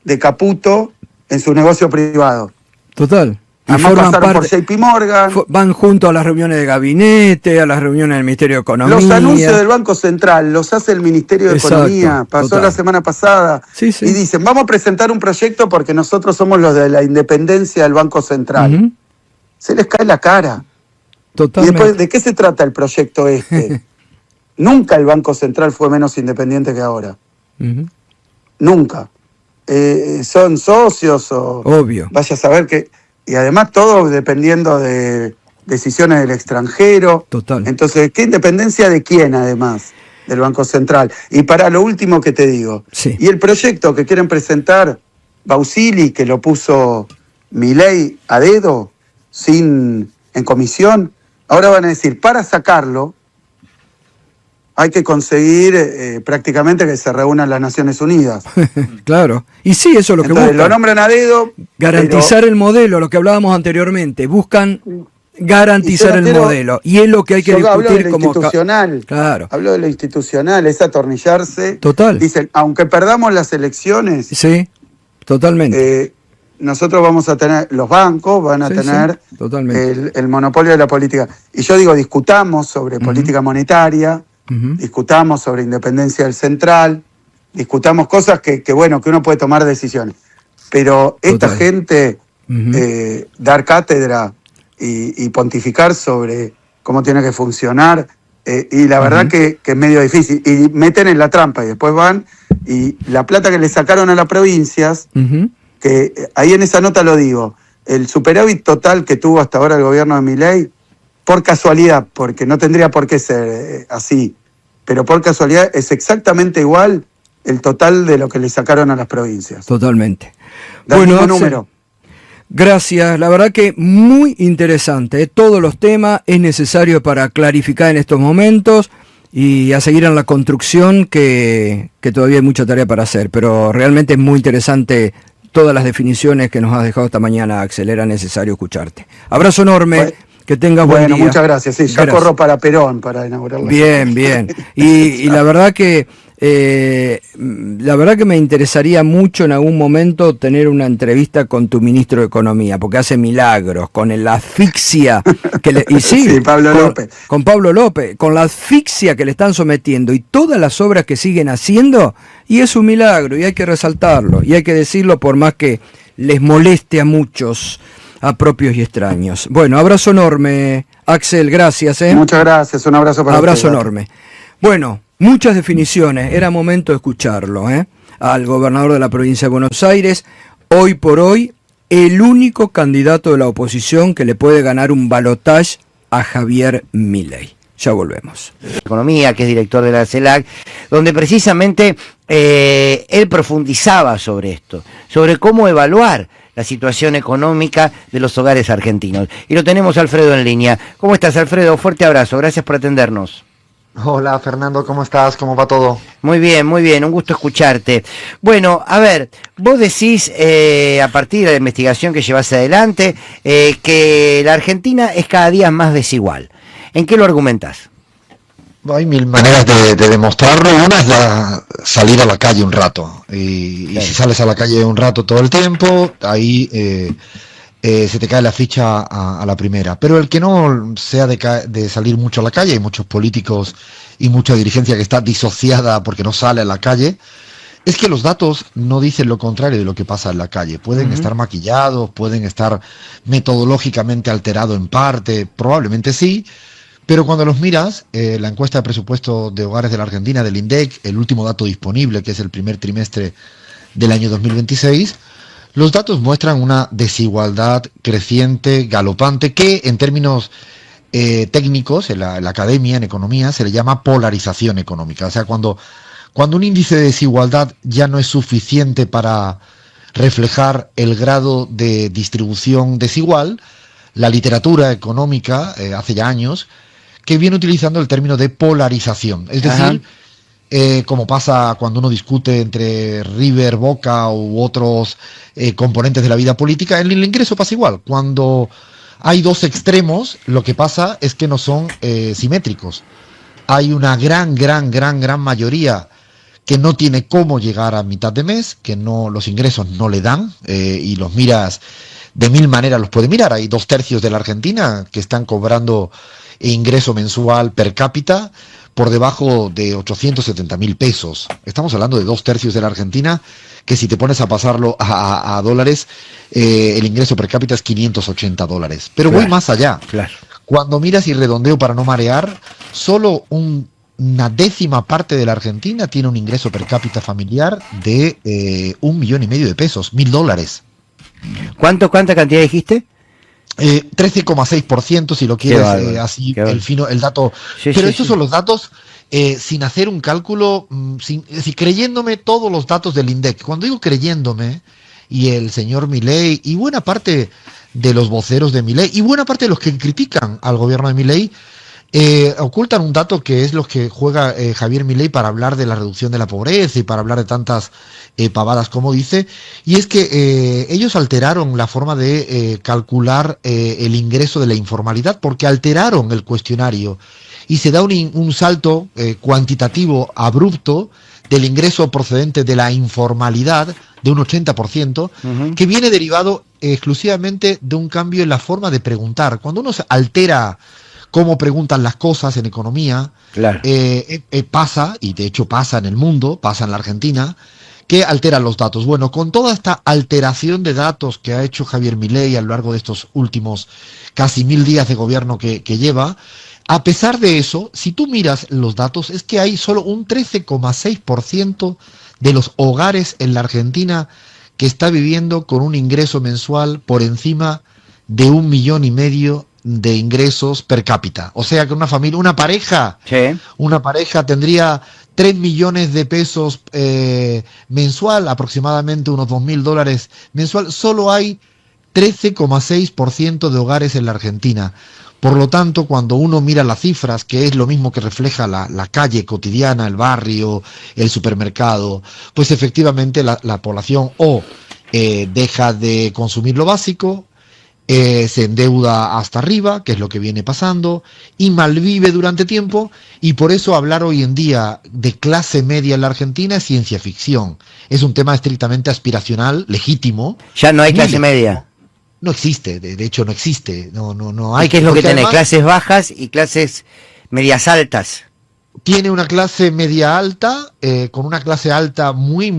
de Caputo en su negocio privado. Total. Además pasaron por JP Morgan. Van junto a las reuniones de gabinete, a las reuniones del Ministerio de Economía. Los anuncios del Banco Central los hace el Ministerio de Economía. Pasó la semana pasada. Y dicen, vamos a presentar un proyecto porque nosotros somos los de la independencia del Banco Central. Se les cae la cara. Y Totalmente. después, ¿de qué se trata el proyecto este? Nunca el Banco Central fue menos independiente que ahora. Ujú. Nunca. Son socios o... Obvio. Vaya a saber que... Y además todo dependiendo de decisiones del extranjero. Total. Entonces, ¿qué independencia de quién además? Del Banco Central. Y para lo último que te digo. Sí. Y el proyecto que quieren presentar Bausili, que lo puso Milei a dedo, en comisión, ahora van a decir, para sacarlo, hay que conseguir prácticamente que se reúnan las Naciones Unidas. Claro. Y sí, eso es lo que Entonces, lo buscan. nombran a dedo. Garantizar pero- el modelo, lo que hablábamos anteriormente. Buscan garantizar Y yo no el quiero- modelo. Y es lo que hay que Yo hablo de discutir lo como... institucional. Claro. Hablo de lo institucional, es atornillarse. Total. Dicen, aunque perdamos las elecciones, Sí, totalmente. nosotros vamos a tener, los bancos van a Sí, tener sí, totalmente. el monopolio de la política. Y yo digo, discutamos sobre política monetaria, Ujú. discutamos sobre independencia del central, discutamos cosas que bueno, que uno puede tomar decisiones. Pero esta Total. gente, Ujú. dar cátedra y pontificar sobre cómo tiene que funcionar, y la verdad que es medio difícil. Y meten en la trampa y después van, y la plata que le sacaron a las provincias, Ujú. que ahí en esa nota lo digo, el superávit total que tuvo hasta ahora el gobierno de Milei, por casualidad, porque no tendría por qué ser así, pero por casualidad es exactamente igual el total de lo que le sacaron a las provincias. Totalmente. Da el mismo Axel, número. gracias, la verdad que muy interesante. Todos los temas es necesario para clarificar en estos momentos y a seguir en la construcción que todavía hay mucha tarea para hacer, pero realmente es muy interesante todas las definiciones que nos has dejado esta mañana, Axel. Era necesario escucharte. Abrazo enorme, Bueno, que tengas buen Bueno, día. muchas gracias. Sí, ya Gracias. corro para Perón para inaugurar la Bien, bien. Y la verdad que me interesaría mucho en algún momento tener una entrevista con tu ministro de Economía, porque hace milagros con la asfixia que le, y sí, Sí, Pablo López. con Pablo López, con la asfixia que le están sometiendo y todas las obras que siguen haciendo, y es un milagro y hay que resaltarlo y hay que decirlo por más que les moleste a muchos, a propios y extraños. Bueno, abrazo enorme, Axel, gracias. Muchas gracias, un abrazo para Abrazo ustedes. enorme. Bueno, muchas definiciones, era momento de escucharlo, al gobernador de la provincia de Buenos Aires, hoy por hoy, el único candidato de la oposición que le puede ganar un balotaje a Javier Milei. Ya volvemos. Economía, que es director de la CELAC, donde precisamente él profundizaba sobre esto, sobre cómo evaluar la situación económica de los hogares argentinos. Y lo tenemos a Alfredo en línea. ¿Cómo estás, Alfredo? Fuerte abrazo, gracias por atendernos. Hola Fernando, ¿cómo estás? ¿Cómo va todo? Muy bien, un gusto escucharte. Bueno, a ver, vos decís, a partir de la investigación que llevas adelante, que la Argentina es cada día más desigual. ¿En qué lo argumentás? Hay mil maneras de demostrarlo. Una es salir a la calle un rato. Y si sales a la calle un rato todo el tiempo, ahí se te cae la ficha a la primera. Pero el que no sea de salir mucho a la calle, hay muchos políticos y mucha dirigencia que está disociada porque no sale a la calle, es que los datos no dicen lo contrario de lo que pasa en la calle. Pueden estar maquillados, pueden estar metodológicamente alterados en parte, probablemente sí, pero cuando los miras, la encuesta de presupuesto de hogares de la Argentina, del INDEC, el último dato disponible, que es el primer trimestre del año 2026, los datos muestran una desigualdad creciente, galopante, que en términos técnicos, en la academia, en economía, se le llama polarización económica. O sea, cuando un índice de desigualdad ya no es suficiente para reflejar el grado de distribución desigual, la literatura económica, hace ya años, que viene utilizando el término de polarización. Es decir, como pasa cuando uno discute entre River, Boca u otros componentes de la vida política, en el ingreso pasa igual. Cuando hay dos extremos, lo que pasa es que no son simétricos. Hay una gran mayoría que no tiene cómo llegar a mitad de mes, que no, los ingresos no le dan, y los miras de mil maneras, los puede mirar. Hay 2/3 de la Argentina que están cobrando ingreso mensual per cápita por debajo de 870.000 pesos. Estamos hablando de 2/3 de la Argentina, que si te pones a pasarlo a dólares, el ingreso per cápita es $580. Pero voy más allá. Cuando miras y redondeo para no marear, solo una décima parte de la Argentina tiene un ingreso per cápita familiar de 1,5 millones de pesos, $1.000. ¿Cuánta cantidad dijiste? 13,6% si lo quieres así, el dato. Sí, pero sí, estos sí. son los datos sin hacer un cálculo, es decir, creyéndome todos los datos del INDEC. Cuando digo creyéndome, y el señor Milei, y buena parte de los voceros de Milei, y buena parte de los que critican al gobierno de Milei, ocultan un dato que es lo que juega Javier Milei para hablar de la reducción de la pobreza y para hablar de tantas pavadas como dice, y es que ellos alteraron la forma de calcular el ingreso de la informalidad, porque alteraron el cuestionario y se da un salto cuantitativo abrupto del ingreso procedente de la informalidad de un 80%, que viene derivado exclusivamente de un cambio en la forma de preguntar. Cuando uno se altera cómo preguntan las cosas en economía, claro. Pasa, y de hecho pasa en el mundo, pasa en la Argentina, que alteran los datos. Bueno, con toda esta alteración de datos que ha hecho Javier Milei a lo largo de estos últimos casi 1000 días de gobierno que lleva, a pesar de eso, si tú miras los datos, es que hay solo un 13,6% de los hogares en la Argentina que está viviendo con un ingreso mensual por encima de 1,5 millones de ingresos per cápita. O sea que una familia, una pareja tendría 3 millones de pesos mensual, aproximadamente unos $2.000 mensual. Solo hay 13,6% de hogares en la Argentina. Por lo tanto, cuando uno mira las cifras, que es lo mismo que refleja la calle cotidiana, el barrio, el supermercado, pues efectivamente la población deja de consumir lo básico, se endeuda hasta arriba, que es lo que viene pasando, y malvive durante tiempo, y por eso hablar hoy en día de clase media en la Argentina es ciencia ficción. Es un tema estrictamente aspiracional, legítimo. Ya no hay clase media. No existe, de hecho no existe. No hay. ¿Qué es lo que tiene? Además, Clases bajas y clases medias altas. Tiene una clase media alta, con una clase alta muy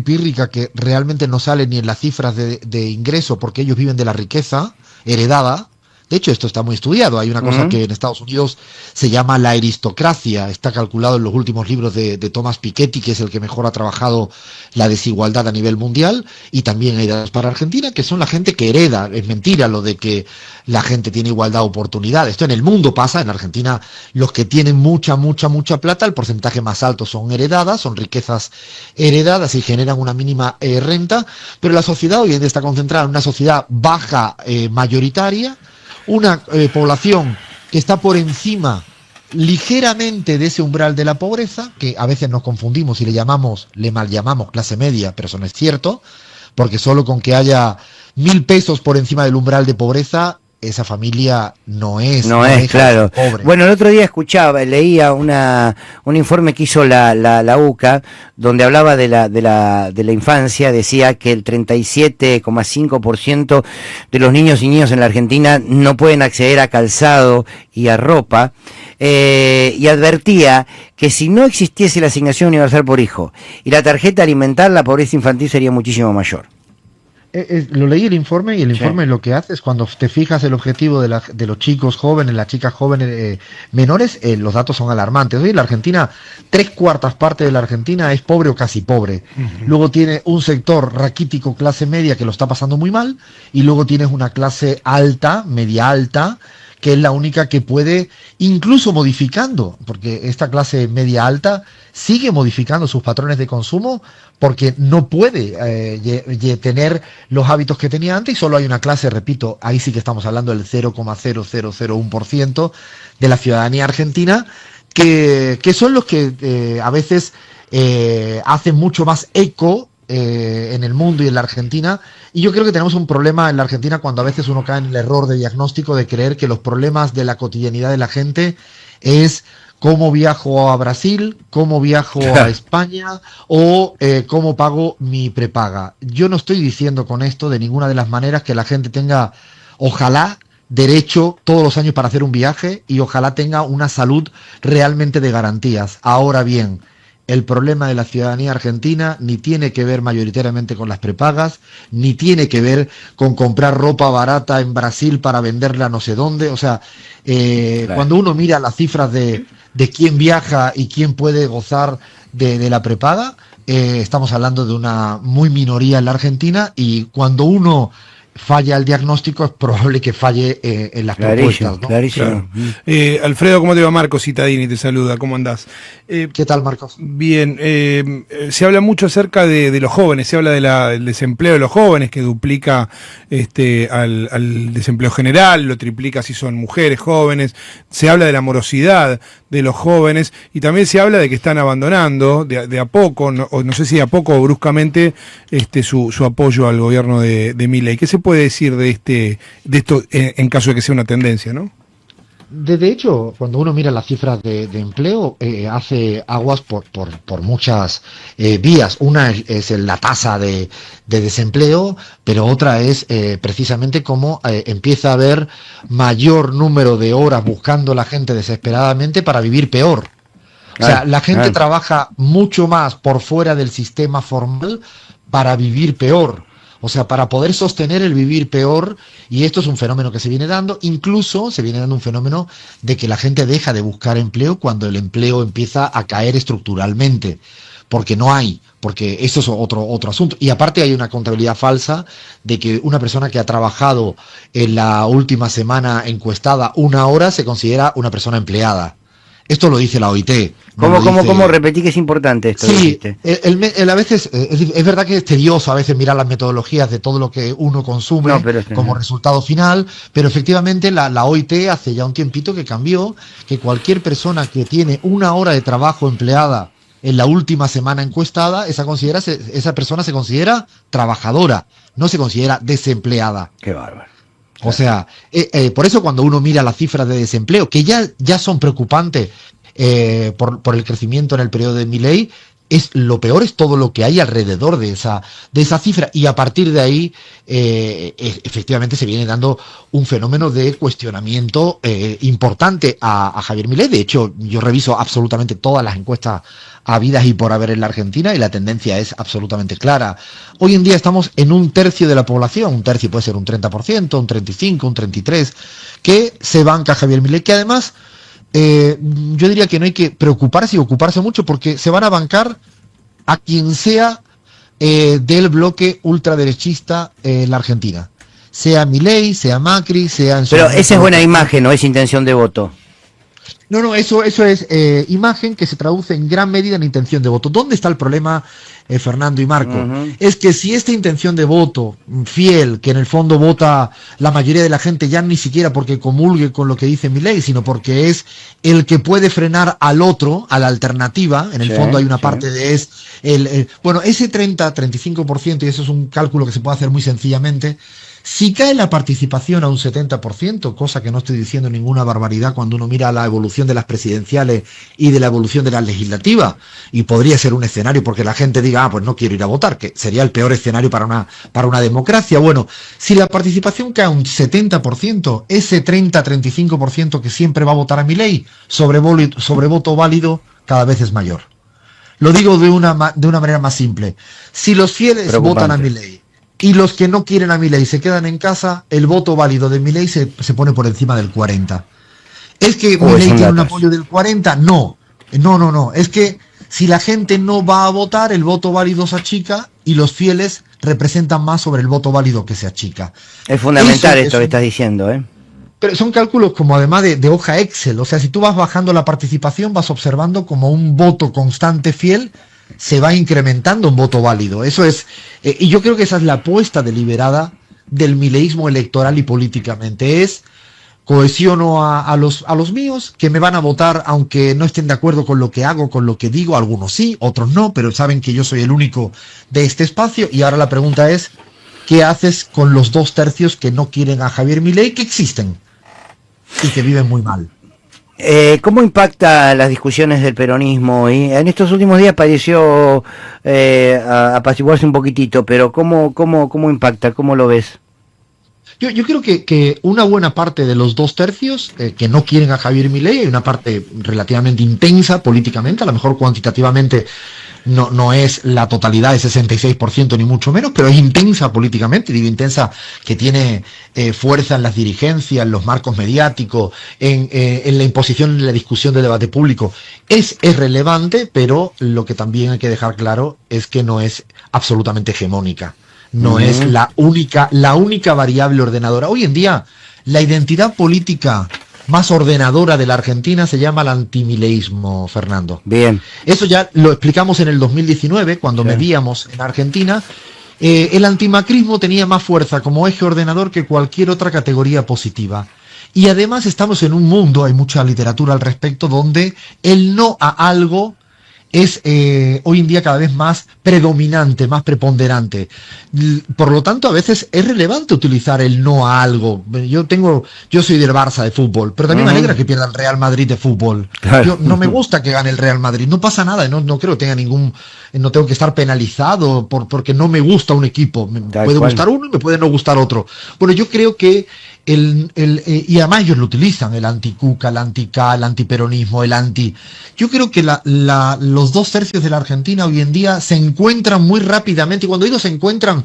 pírrica, que realmente no sale ni en las cifras de ingreso, porque ellos viven de la riqueza heredada. De hecho, esto está muy estudiado. Hay una cosa que en Estados Unidos se llama la aristocracia. Está calculado en los últimos libros de Thomas Piketty, que es el que mejor ha trabajado la desigualdad a nivel mundial, y también hay datos para Argentina, que son la gente que hereda. Es mentira lo de que la gente tiene igualdad de oportunidad. Esto en el mundo pasa. En Argentina, los que tienen mucha plata, el porcentaje más alto son heredadas, son riquezas heredadas y generan una mínima renta. Pero la sociedad hoy en día está concentrada en una sociedad baja mayoritaria, una población que está por encima ligeramente de ese umbral de la pobreza, que a veces nos confundimos y le mal llamamos clase media, pero eso no es cierto, porque solo con que haya 1.000 pesos por encima del umbral de pobreza, esa familia no es claro. pobre. Bueno, el otro día leía un informe que hizo la UCA, donde hablaba de la infancia. Decía que el 37,5% de los niños y niñas en la Argentina no pueden acceder a calzado y a ropa, y advertía que si no existiese la asignación universal por hijo y la tarjeta alimentar, la pobreza infantil sería muchísimo mayor. Lo leí el informe, y el informe lo que hace es, cuando te fijas el objetivo de los chicos jóvenes, las chicas jóvenes menores, los datos son alarmantes. Hoy en la Argentina, 3/4 partes de la Argentina es pobre o casi pobre. Luego tiene un sector raquítico, clase media, que lo está pasando muy mal, y luego tienes una clase alta, media alta, que es la única que puede, incluso modificando, porque esta clase media alta sigue modificando sus patrones de consumo, porque no puede tener los hábitos que tenía antes, y solo hay una clase, repito, ahí sí que estamos hablando del 0,0001% de la ciudadanía argentina, que son los que a veces hacen mucho más eco en el mundo y en la Argentina. Y yo creo que tenemos un problema en la Argentina cuando a veces uno cae en el error de diagnóstico de creer que los problemas de la cotidianidad de la gente es cómo viajo a Brasil, cómo viajo a España, o cómo pago mi prepaga. Yo no estoy diciendo con esto de ninguna de las maneras que la gente tenga, ojalá, derecho todos los años para hacer un viaje, y ojalá tenga una salud realmente de garantías. Ahora bien, el problema de la ciudadanía argentina ni tiene que ver mayoritariamente con las prepagas, ni tiene que ver con comprar ropa barata en Brasil para venderla no sé dónde. O sea, cuando uno mira las cifras de quién viaja y quién puede gozar de la prepaga, estamos hablando de una muy minoría en la Argentina, y cuando uno falla el diagnóstico es probable que falle en las propuestas, ¿no? Claro. Alfredo, ¿cómo te va? Marcos Cittadini te saluda, ¿cómo andás? ¿Qué tal, Marcos? Bien, se habla mucho acerca de los jóvenes, se habla del desempleo de los jóvenes, que duplica al desempleo general, lo triplica si son mujeres jóvenes, se habla de la morosidad de los jóvenes, y también se habla de que están abandonando de a poco, no sé si de a poco o bruscamente, su apoyo al gobierno de Milei. ¿Qué se puede decir de esto en caso de que sea una tendencia, no? De hecho, cuando uno mira las cifras de empleo, hace aguas por muchas vías. Una es la tasa de desempleo, pero otra es precisamente cómo empieza a haber mayor número de horas buscando la gente desesperadamente para vivir peor. O sea, la gente trabaja mucho más por fuera del sistema formal para vivir peor. O sea, para poder sostener el vivir peor, y esto es un fenómeno que se viene dando. Incluso se viene dando un fenómeno de que la gente deja de buscar empleo cuando el empleo empieza a caer estructuralmente, porque no hay, porque eso es otro asunto. Y aparte hay una contabilidad falsa de que una persona que ha trabajado en la última semana encuestada 1 hora se considera una persona empleada. Esto lo dice la OIT. ¿Cómo repetí que es importante esto? Sí, a veces es verdad que es tedioso a veces mirar las metodologías de todo lo que uno consume como resultado final, pero efectivamente la OIT hace ya un tiempito que cambió, que cualquier persona que tiene 1 hora de trabajo empleada en la última semana encuestada, esa persona se considera trabajadora, no se considera desempleada. Qué bárbaro. O sea, por eso cuando uno mira las cifras de desempleo, que ya son preocupantes por el crecimiento en el periodo de Milei, lo peor es todo lo que hay alrededor de esa cifra, y a partir de ahí efectivamente se viene dando un fenómeno de cuestionamiento importante a Javier Milei. De hecho, yo reviso absolutamente todas las encuestas habidas y por haber en la Argentina, y la tendencia es absolutamente clara. Hoy en día estamos en 1/3 de la población, 1/3 puede ser un 30%, un 35%, un 33%, que se banca a Javier Milei, que además yo diría que no hay que preocuparse y ocuparse mucho, porque se van a bancar a quien sea del bloque ultraderechista en la Argentina. Sea Milei, sea Macri, sea... Pero esa es buena imagen, ¿no? Es intención de voto. No, eso es imagen que se traduce en gran medida en intención de voto. ¿Dónde está el problema, Fernando y Marco? Es que si esta intención de voto fiel, que en el fondo vota la mayoría de la gente, ya ni siquiera porque comulgue con lo que dice Milei, sino porque es el que puede frenar al otro, a la alternativa, en el fondo hay una parte de bueno, ese 30-35%, y eso es un cálculo que se puede hacer muy sencillamente. Si cae la participación a un 70%, cosa que no estoy diciendo ninguna barbaridad cuando uno mira la evolución de las presidenciales y de la evolución de las legislativas, y podría ser un escenario porque la gente diga, pues no quiero ir a votar, que sería el peor escenario para una democracia. Bueno, si la participación cae a un 70%, ese 30-35% que siempre va a votar a Milei sobre voto válido cada vez es mayor. Lo digo de una manera más simple. Si los fieles votan a Milei y los que no quieren a Milei se quedan en casa, el voto válido de Milei se pone por encima del 40%. ¿Es que Milei tiene un apoyo del 40%? No. Es que si la gente no va a votar, el voto válido se achica y los fieles representan más sobre el voto válido que se achica. Es fundamental esto que estás diciendo, ¿eh? Pero son cálculos como además de hoja Excel. O sea, si tú vas bajando la participación, vas observando como un voto constante fiel se va incrementando un voto válido. Eso es, y yo creo que esa es la apuesta deliberada del mileísmo electoral y políticamente. Es cohesiono a los míos, que me van a votar aunque no estén de acuerdo con lo que hago, con lo que digo. Algunos sí, otros no, pero saben que yo soy el único de este espacio. Y ahora la pregunta es, ¿qué haces con los 2/3 que no quieren a Javier Milei, que existen y que viven muy mal? ¿Cómo impacta las discusiones del peronismo? Y en estos últimos días pareció apaciguarse un poquitito, pero ¿cómo impacta? ¿Cómo lo ves? Yo creo que una buena parte de los 2/3 que no quieren a Javier Milei, hay una parte relativamente intensa políticamente, a lo mejor cuantitativamente no es la totalidad de 66% ni mucho menos, pero es intensa políticamente, digo intensa que tiene fuerza en las dirigencias, en los marcos mediáticos, en la imposición, en la discusión del debate público. Es relevante, pero lo que también hay que dejar claro es que no es absolutamente hegemónica. No es la única variable ordenadora. Hoy en día, la identidad política más ordenadora de la Argentina se llama el antimileísmo, Fernando. Bien. Eso ya lo explicamos en el 2019, cuando medíamos en Argentina. El antimacrismo tenía más fuerza como eje ordenador que cualquier otra categoría positiva. Y además estamos en un mundo, hay mucha literatura al respecto, donde el no a algo es hoy en día cada vez más predominante, más preponderante. Por lo tanto, a veces es relevante utilizar el no a algo. Yo soy del Barça de fútbol, pero también me alegra que pierda el Real Madrid de fútbol. Claro. No me gusta que gane el Real Madrid, no pasa nada, no creo que tenga no tengo que estar penalizado porque no me gusta un equipo. Me puede gustar uno y me puede no gustar otro. Bueno, yo creo que y además ellos lo utilizan, el anti-Cuca, el anti-K, el antiperonismo, yo creo que los 2/3 de la Argentina hoy en día se encuentran muy rápidamente, y cuando digo se encuentran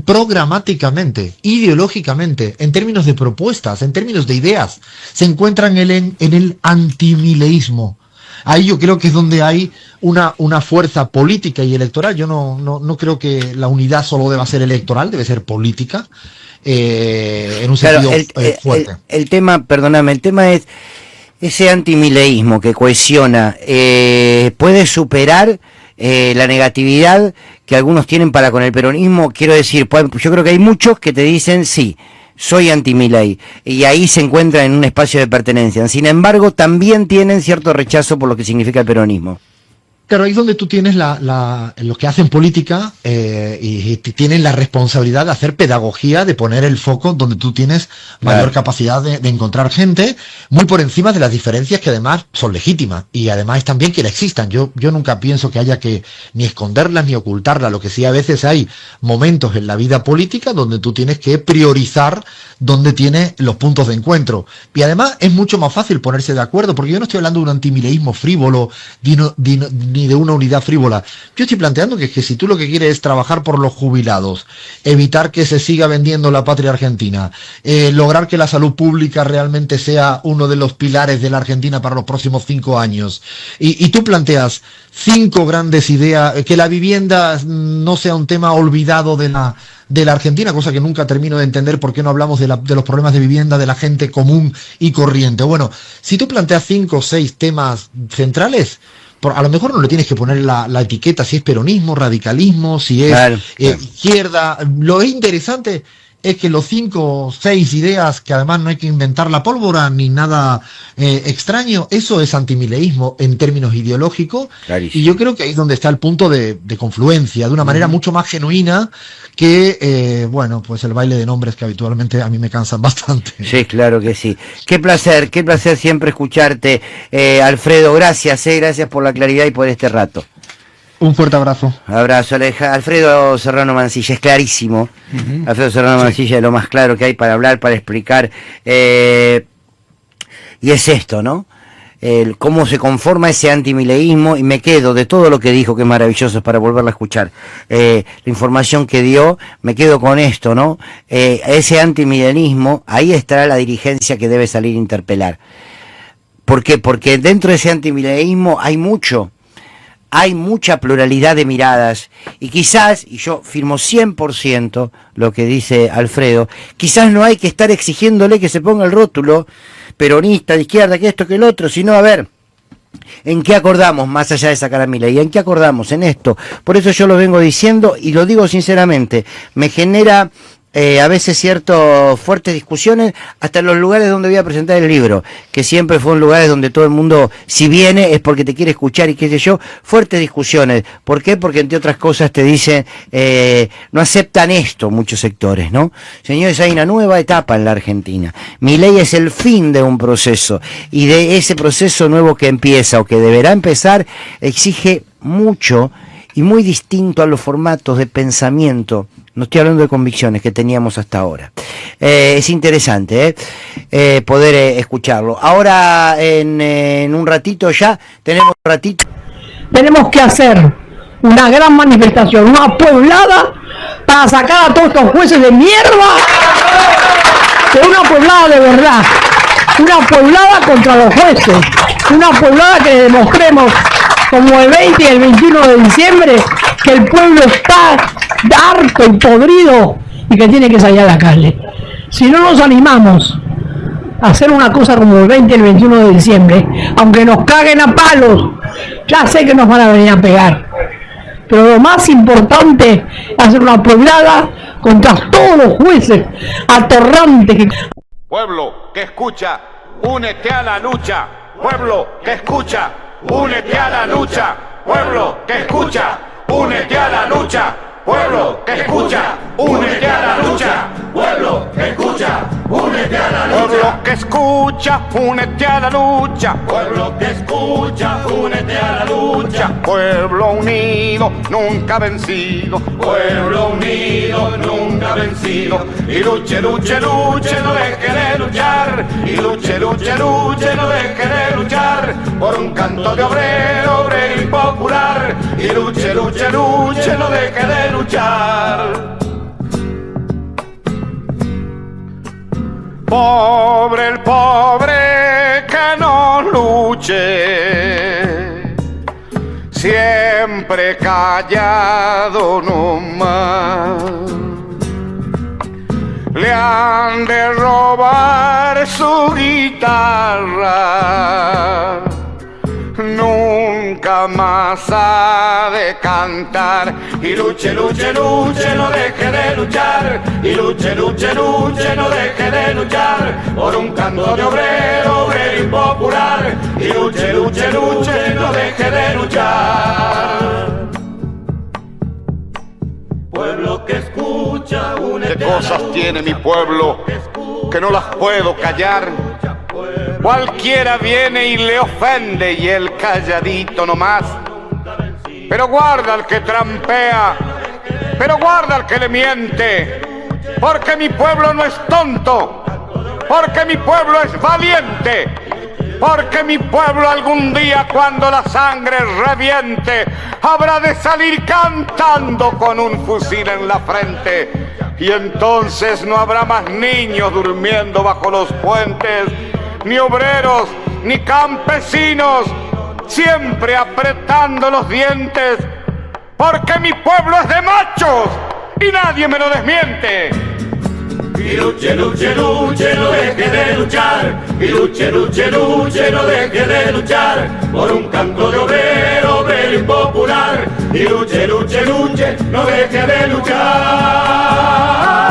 programáticamente, ideológicamente, en términos de propuestas, en términos de ideas, se encuentran en el antimileísmo. Ahí yo creo que es donde hay una fuerza política y electoral. Yo no creo que la unidad solo deba ser electoral, debe ser política. En un sentido fuerte. El tema, perdóname, el tema es ese antimileísmo que cohesiona, puede superar la negatividad que algunos tienen para con el peronismo. Quiero decir, yo creo que hay muchos que te dicen sí, soy anti-Milei, y ahí se encuentran en un espacio de pertenencia. Sin embargo, también tienen cierto rechazo por lo que significa el peronismo. Claro, ahí es donde tú tienes los que hacen política y tienen la responsabilidad de hacer pedagogía, de poner el foco donde tú tienes mayor capacidad de encontrar gente, muy por encima de las diferencias que además son legítimas y además es también que existan. Yo nunca pienso que haya que ni esconderlas ni ocultarlas, lo que sí a veces hay momentos en la vida política donde tú tienes que priorizar donde tienes los puntos de encuentro. Y además es mucho más fácil ponerse de acuerdo, porque yo no estoy hablando de un antimileísmo frívolo, ni de una unidad frívola. Yo estoy planteando que si tú lo que quieres es trabajar por los jubilados, evitar que se siga vendiendo la patria argentina, lograr que la salud pública realmente sea uno de los pilares de la Argentina para los próximos 5 años, y tú planteas 5 grandes ideas, que la vivienda no sea un tema olvidado de la Argentina, cosa que nunca termino de entender por qué no hablamos de los problemas de vivienda de la gente común y corriente. Bueno, si tú planteas 5 o 6 temas centrales, a lo mejor no le tienes que poner la etiqueta si es peronismo, radicalismo, si es izquierda. Lo interesante es que los 5 o 6 ideas, que además no hay que inventar la pólvora ni nada extraño, eso es antimileísmo en términos ideológicos. Clarísimo. Y yo creo que ahí es donde está el punto de confluencia, de una manera mucho más genuina que, pues el baile de nombres que habitualmente a mí me cansan bastante. Sí, claro que sí. Qué placer siempre escucharte, Alfredo. Gracias por la claridad y por este rato. Un fuerte abrazo. Abrazo, Alfredo Serrano Mancilla, es clarísimo. Alfredo Serrano Mancilla es lo más claro que hay para hablar, para explicar. Y es esto, ¿no? Cómo se conforma ese antimileísmo, y me quedo de todo lo que dijo, que es maravilloso, para volverla a escuchar. La información que dio, me quedo con esto, ¿no? Ese antimileísmo, ahí estará la dirigencia que debe salir a interpelar. ¿Por qué? Porque dentro de ese antimileísmo hay mucha pluralidad de miradas, y quizás, y yo firmo 100% lo que dice Alfredo, quizás no hay que estar exigiéndole que se ponga el rótulo peronista, de izquierda, que esto, que el otro, sino a ver, ¿en qué acordamos más allá de sacar a Milei? ¿En qué acordamos? En esto. Por eso yo lo vengo diciendo, y lo digo sinceramente, me genera a veces ciertas fuertes discusiones hasta en los lugares donde voy a presentar el libro, que siempre fueron lugares donde todo el mundo, si viene, es porque te quiere escuchar y qué sé yo, fuertes discusiones. ¿Por qué? Porque entre otras cosas te dicen, no aceptan esto muchos sectores, ¿no? Señores, hay una nueva etapa en la Argentina. Milei es el fin de un proceso, y de ese proceso nuevo que empieza o que deberá empezar, exige mucho y muy distinto a los formatos de pensamiento no estoy hablando de convicciones que teníamos hasta ahora. Es interesante poder escucharlo. Ahora en un ratito ya, tenemos un ratito. Tenemos que hacer una gran manifestación, una pueblada para sacar a todos estos jueces de mierda, pero una pueblada de verdad, una pueblada contra los jueces, una pueblada que demostremos como el 20 y el 21 de diciembre que el pueblo está harto y podrido y que tiene que salir a la calle. Si no nos animamos a hacer una cosa como el 20 y el 21 de diciembre, aunque nos caguen a palos, ya sé que nos van a venir a pegar, pero lo más importante es hacer una pueblada contra todos los jueces atorrantes que... Pueblo que escucha, únete a la lucha. Pueblo que escucha, únete a la lucha. Pueblo que escucha, únete a la lucha. Pueblo que escucha, únete a la lucha. Pueblo que escucha, únete a la lucha. Pueblo que escucha, únete a la lucha. Pueblo que escucha, únete a la lucha. Pueblo unido, nunca vencido. Pueblo unido, nunca vencido. Y luche, luche, luche, no deje de luchar. Y luche, luche, luche, no deje de luchar. Por un canto de obrero, obrero y popular. Y luche, luche, luche, no deje de luchar. Pobre el pobre que no luche, siempre callado nomás. Le han de robar su guitarra, nunca más ha de cantar. Y luche, luche, luche, no deje de luchar. Y luche, luche, luche, no deje de luchar. Por un canto de obrero, obrero y popular. Y luche, luche, luche, no deje de luchar. Pueblo que escucha, únete. ¿Qué cosas tiene mi pueblo que no las puedo callar? Cualquiera viene y le ofende y él calladito nomás. Pero guarda al que trampea, pero guarda al que le miente, porque mi pueblo no es tonto, porque mi pueblo es valiente, porque mi pueblo algún día cuando la sangre reviente habrá de salir cantando con un fusil en la frente. Y entonces no habrá más niños durmiendo bajo los puentes, ni obreros, ni campesinos, siempre apretando los dientes, porque mi pueblo es de machos y nadie me lo desmiente. Y luche, luche, luche, no deje de luchar. Y luche, luche, luche, no deje de luchar. Por un canto de obrero, obrero y popular. Y luche, luche, luche, no deje de luchar.